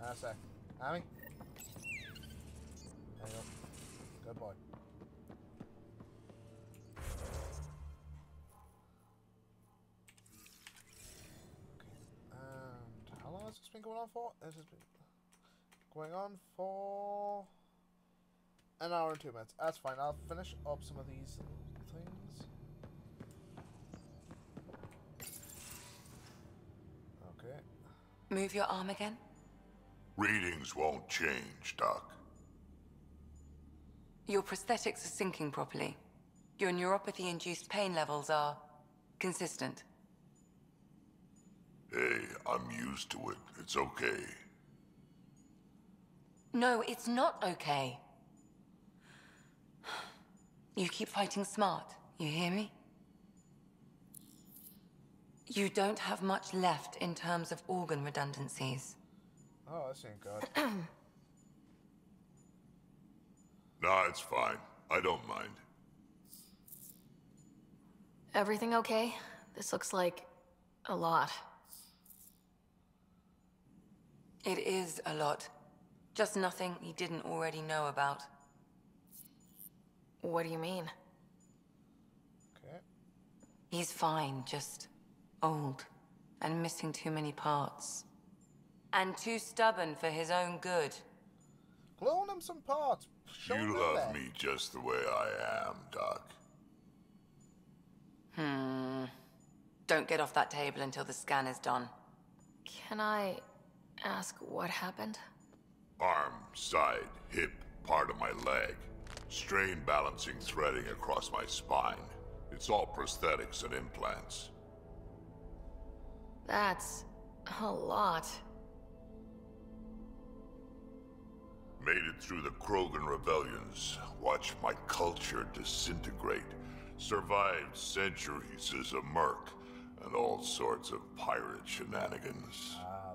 A sec. Amy? There you go. Good boy. And how long has this been going on for? This has been going on for an hour and 2 minutes. That's fine. I'll finish up some of these things. Okay. Move your arm again. Readings won't change, Doc. Your prosthetics are syncing properly. Your neuropathy-induced pain levels are consistent. Hey, I'm used to it. It's okay. No, it's not okay. You keep fighting smart, you hear me? You don't have much left in terms of organ redundancies. Oh, this ain't good. Nah, it's fine. I don't mind. Everything okay? This looks like a lot. It is a lot. Just nothing he didn't already know about. What do you mean? Okay. He's fine, just old and missing too many parts. And too stubborn for his own good. Clone him some parts. Show You him love there. me just the way I am, Doc. Don't get off that table until the scan is done. Can I ask what happened? Arm, side, hip, part of my leg. Strain balancing threading across my spine. It's all prosthetics and implants. That's a lot. Made it through the Krogan rebellions. Watched my culture disintegrate. Survived centuries as a merc. And all sorts of pirate shenanigans. Ah,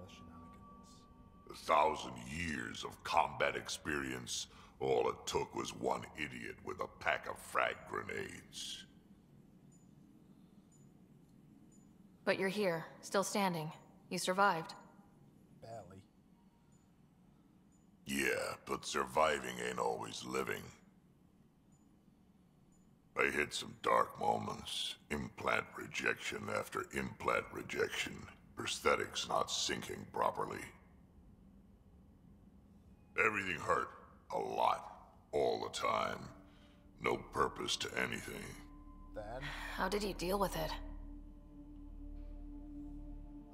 the shenanigans. 1,000 years of combat experience. All it took was one idiot with a pack of frag grenades. But you're here, still standing. You survived. Barely. Yeah, but surviving ain't always living. I hit some dark moments. Implant rejection after implant rejection. Prosthetics not syncing properly. Everything hurt. A lot. All the time. No purpose to anything. Then? How did you deal with it?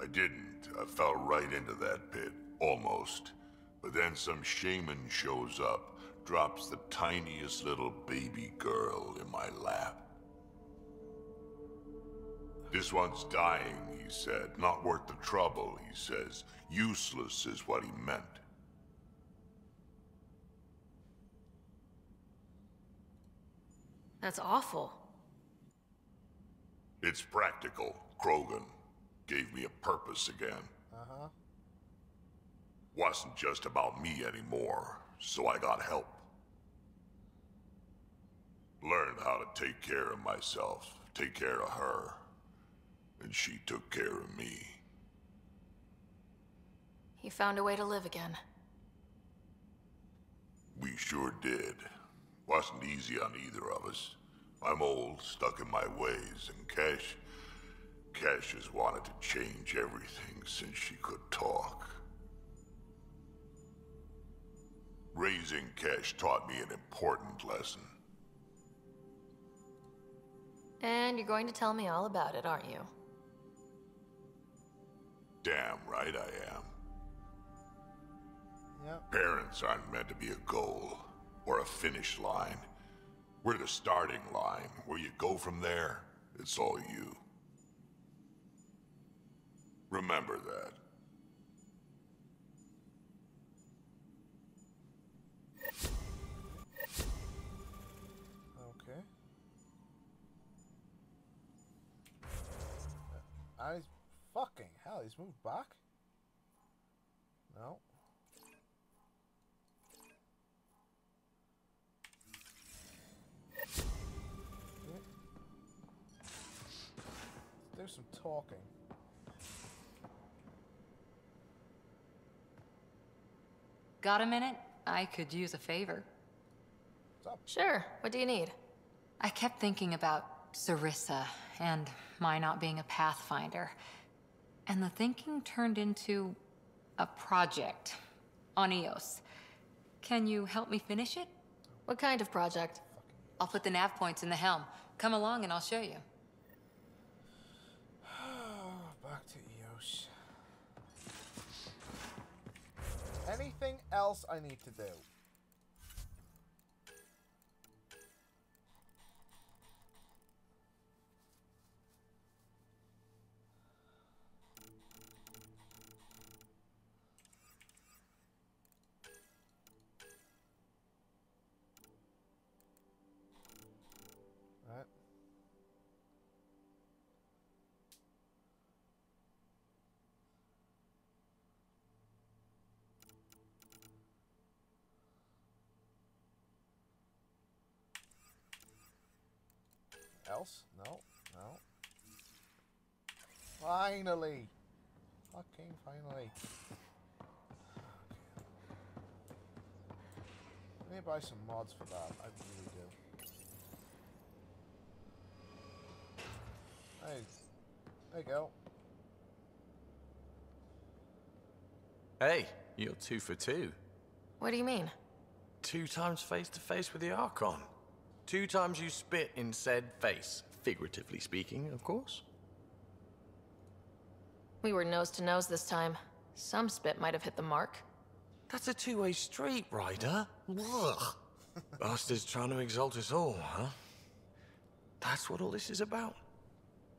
I didn't. I fell right into that pit. Almost. But then some shaman shows up. Drops the tiniest little baby girl in my lap. This one's dying, he said. Not worth the trouble, he says. Useless is what he meant. That's awful. It's practical. Krogan gave me a purpose again. Uh-huh. Wasn't just about me anymore, so I got help. Learned how to take care of myself, take care of her. And she took care of me. You found a way to live again. We sure did. Wasn't easy on either of us. I'm old, stuck in my ways, and Cash has wanted to change everything since she could talk. Raising Cash taught me an important lesson. And you're going to tell me all about it, aren't you? Damn right I am. Yep. Parents aren't meant to be a goal, or a finish line. We're the starting line. Where you go from there, it's all you. Remember that. Okay. And he's fucking hell, he's moved back? No. Okay. Let's do some talking. Got a minute? I could use a favor. What's up? Sure. What do you need? I kept thinking about Sarissa and my not being a Pathfinder. And the thinking turned into a project on Eos. Can you help me finish it? What kind of project? I'll put the nav points in the helm. Come along and I'll show you. Back to Eos. Anything else I need to do? else? No, no. Finally! Fucking finally. I need to buy some mods for that. I really do. Hey, there you go. Hey, you're 2 for 2. What do you mean? 2 times face to face with the Archon. 2 times you spit in said face. Figuratively speaking, of course. We were nose to nose this time. Some spit might have hit the mark. That's a two-way street, Ryder. Bastard's trying to exalt us all, huh? That's what all this is about?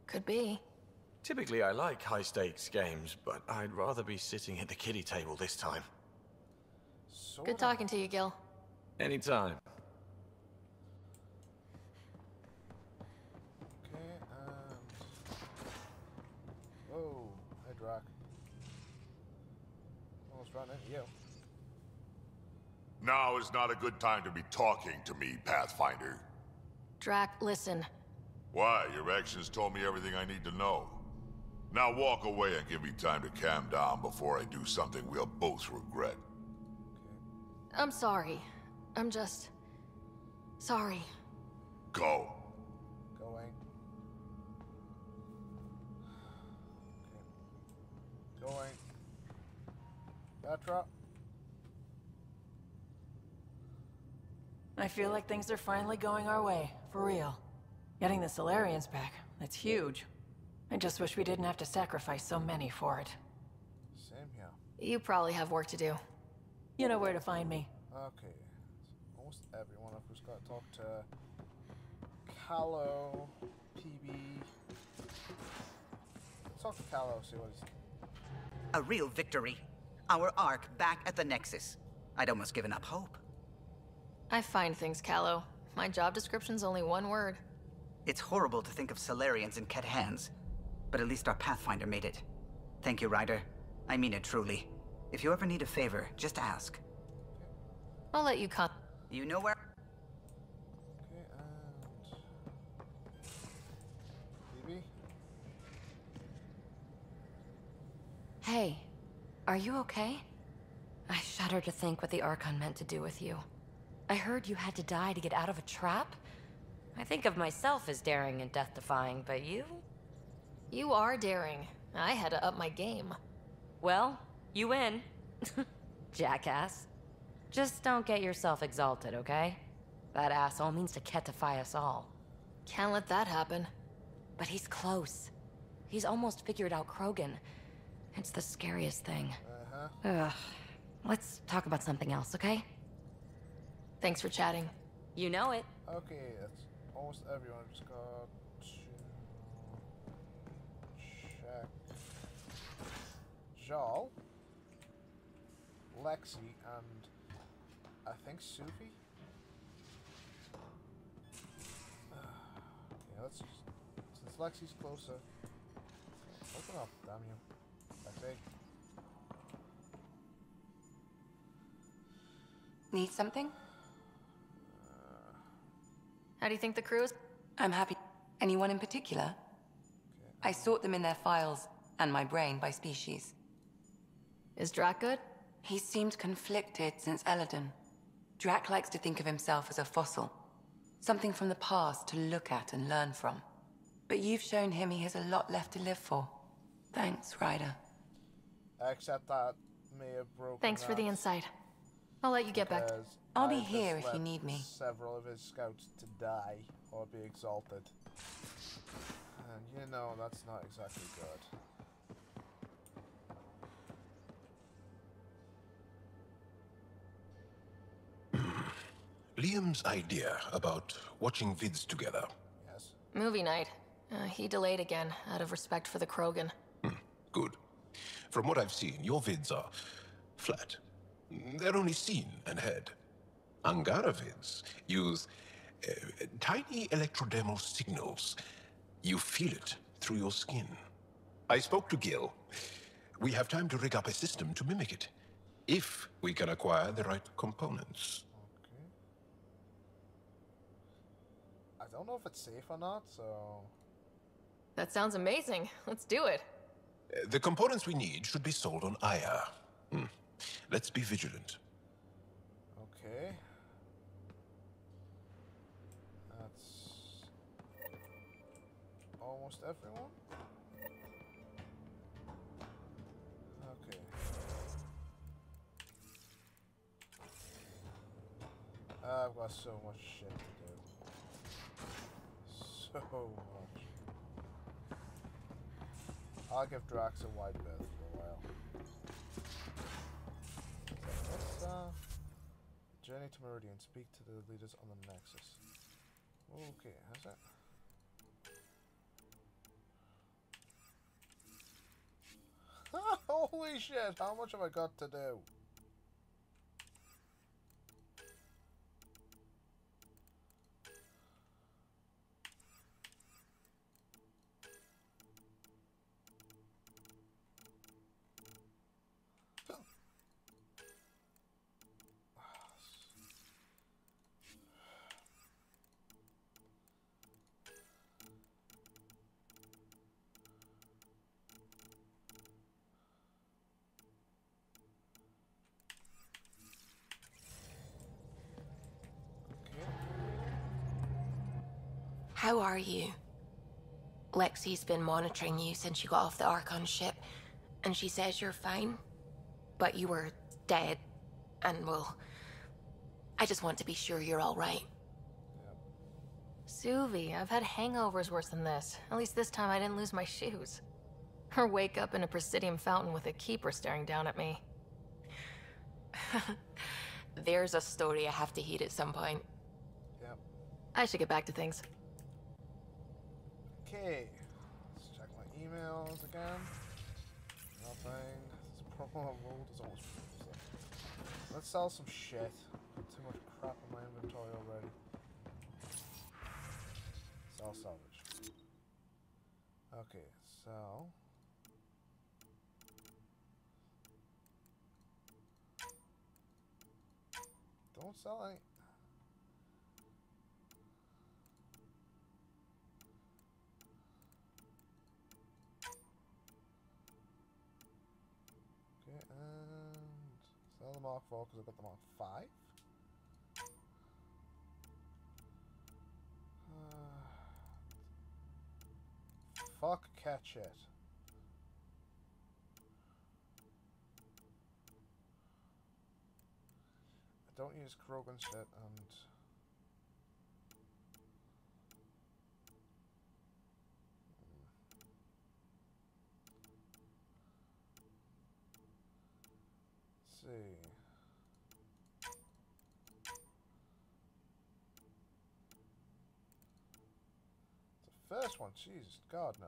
Could be. Typically, I like high-stakes games, but I'd rather be sitting at the kiddie table this time. Good talking to you, Gil. Anytime. Okay, whoa, hey, Drac. Almost ran into you. Now is not a good time to be talking to me, Pathfinder. Drac, listen. Why? Your actions told me everything I need to know. Now walk away and give me time to calm down before I do something we'll both regret. I'm sorry. I'm just... sorry. Go. Going. Okay. Going. Petra. I feel like things are finally going our way, for real. Getting the Salerians back, that's huge. I just wish we didn't have to sacrifice so many for it. Same here. You probably have work to do. You know where to find me. Okay. Almost everyone. I've just got to talk to Callow, PB. Let's talk to Callow, see what he's... A real victory. Our Ark back at the Nexus. I'd almost given up hope. I find things, Callow. My job description's only one word. It's horrible to think of Salerians in Ket hands, but at least our Pathfinder made it. Thank you, Ryder. I mean it truly. If you ever need a favor, just ask. I'll let you cut. You know where? Okay, and... PB? Hey, are you okay? I shudder to think what the Archon meant to do with you. I heard you had to die to get out of a trap? I think of myself as daring and death-defying, but you? You are daring. I had to up my game. Well, you win. Jackass. Just don't get yourself exalted, okay? That asshole means to ketify us all. Can't let that happen. But he's close. He's almost figured out Krogan. It's the scariest thing. Ugh. Let's talk about something else, okay? Thanks for chatting. You know it. Okay, that's almost everyone. Just got to check. Jal, Lexi, and I think Sufi. Yeah, let's just, since Lexi's closer. Open up, damn you. Lexi. Need something? How do you think the crew is? I'm happy. Anyone in particular? I sort them in their files, and my brain by species. Is Drac good? He seemed conflicted since Eladon. Drac likes to think of himself as a fossil. Something from the past to look at and learn from. But you've shown him he has a lot left to live for. Thanks, Ryder. Except that may have broken. Thanks for the insight. I'll let you get back. I'll be here if you need me. Several of his scouts to die or be exalted. And you know, that's not exactly good. Liam's idea about watching vids together. Yes. Movie night. He delayed again, out of respect for the Krogan. Good. From what I've seen, your vids are flat. They're only seen and heard. Angara vids use tiny electrodermal signals. You feel it through your skin. I spoke to Gil. We have time to rig up a system to mimic it, if we can acquire the right components. I don't know if it's safe or not, so... That sounds amazing. Let's do it. The components we need should be sold on Aya. Let's be vigilant. Okay. That's... almost everyone? Okay. I've got so much shit to do. So much. I'll give Drax a wide berth for a while. So let's journey to Meridian. Speak to the leaders on the Nexus. Okay, how's that? Holy shit! How much have I got to do? How are you? Lexi's been monitoring you since you got off the Archon ship, and she says you're fine, but you were dead, and well, I just want to be sure you're all right. Suvi, I've had hangovers worse than this. At least this time I didn't lose my shoes. Or wake up in a Presidium fountain with a keeper staring down at me. There's a story I have to hear at some point. Yep. I should get back to things. Okay, let's check my emails again. Nothing. This promo world is almost full. Let's sell some shit. Got too much crap in my inventory already. Sell salvage. Okay, so don't sell any. And sell the Mark 4 because I've got the Mark 5. Fuck cat shit. I don't use Krogan shit and... see. The first one, Jesus, God no.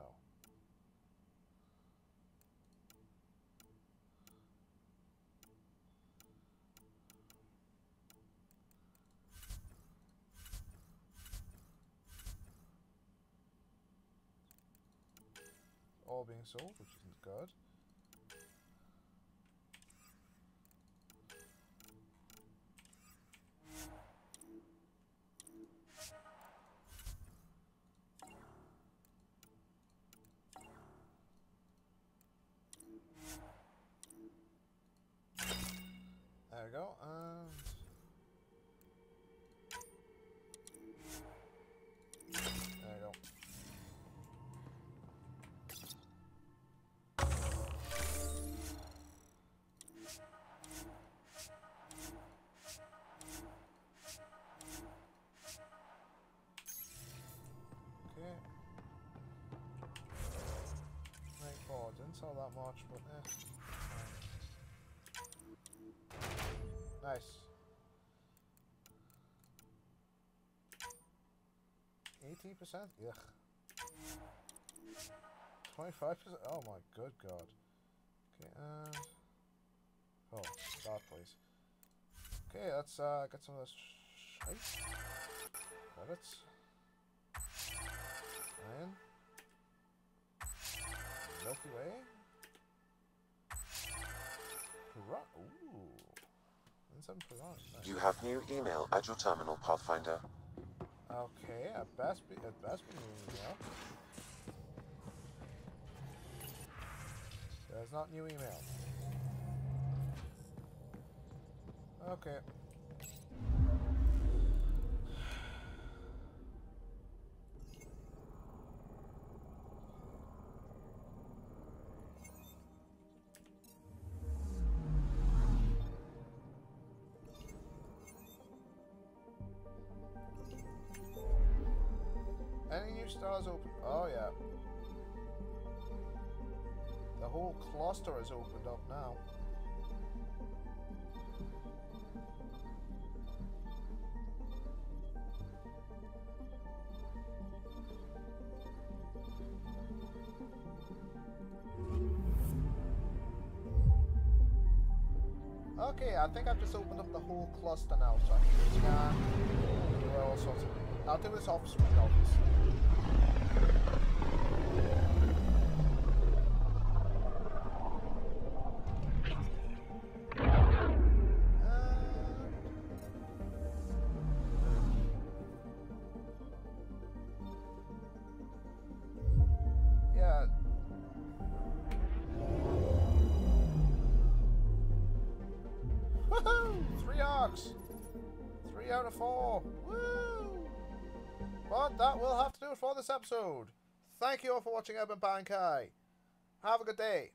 All being sold, which isn't good. There we go, and... there we go. Okay. Right forward, didn't sell that much, but nice. 18%? Ugh. 25%? Oh my good god. Okay, and... oh, start please. Okay, let's get some of this shite. Credits. Iron. Milky Way. Hurrah! Ooh. You have new email at your terminal, Pathfinder. Okay, it best be new email. There's not new email. Okay. Any new stars open? Oh yeah. The whole cluster has opened up now. Okay, I think I've just opened up the whole cluster now, so I can scan, do all sorts of... I'll do this off screen, obviously. Yeah. Woohoo! 3 arcs! 3 out of 4. Woo! But that will have to do it for this episode. Thank you all for watching. I've been Bankai. Have a good day.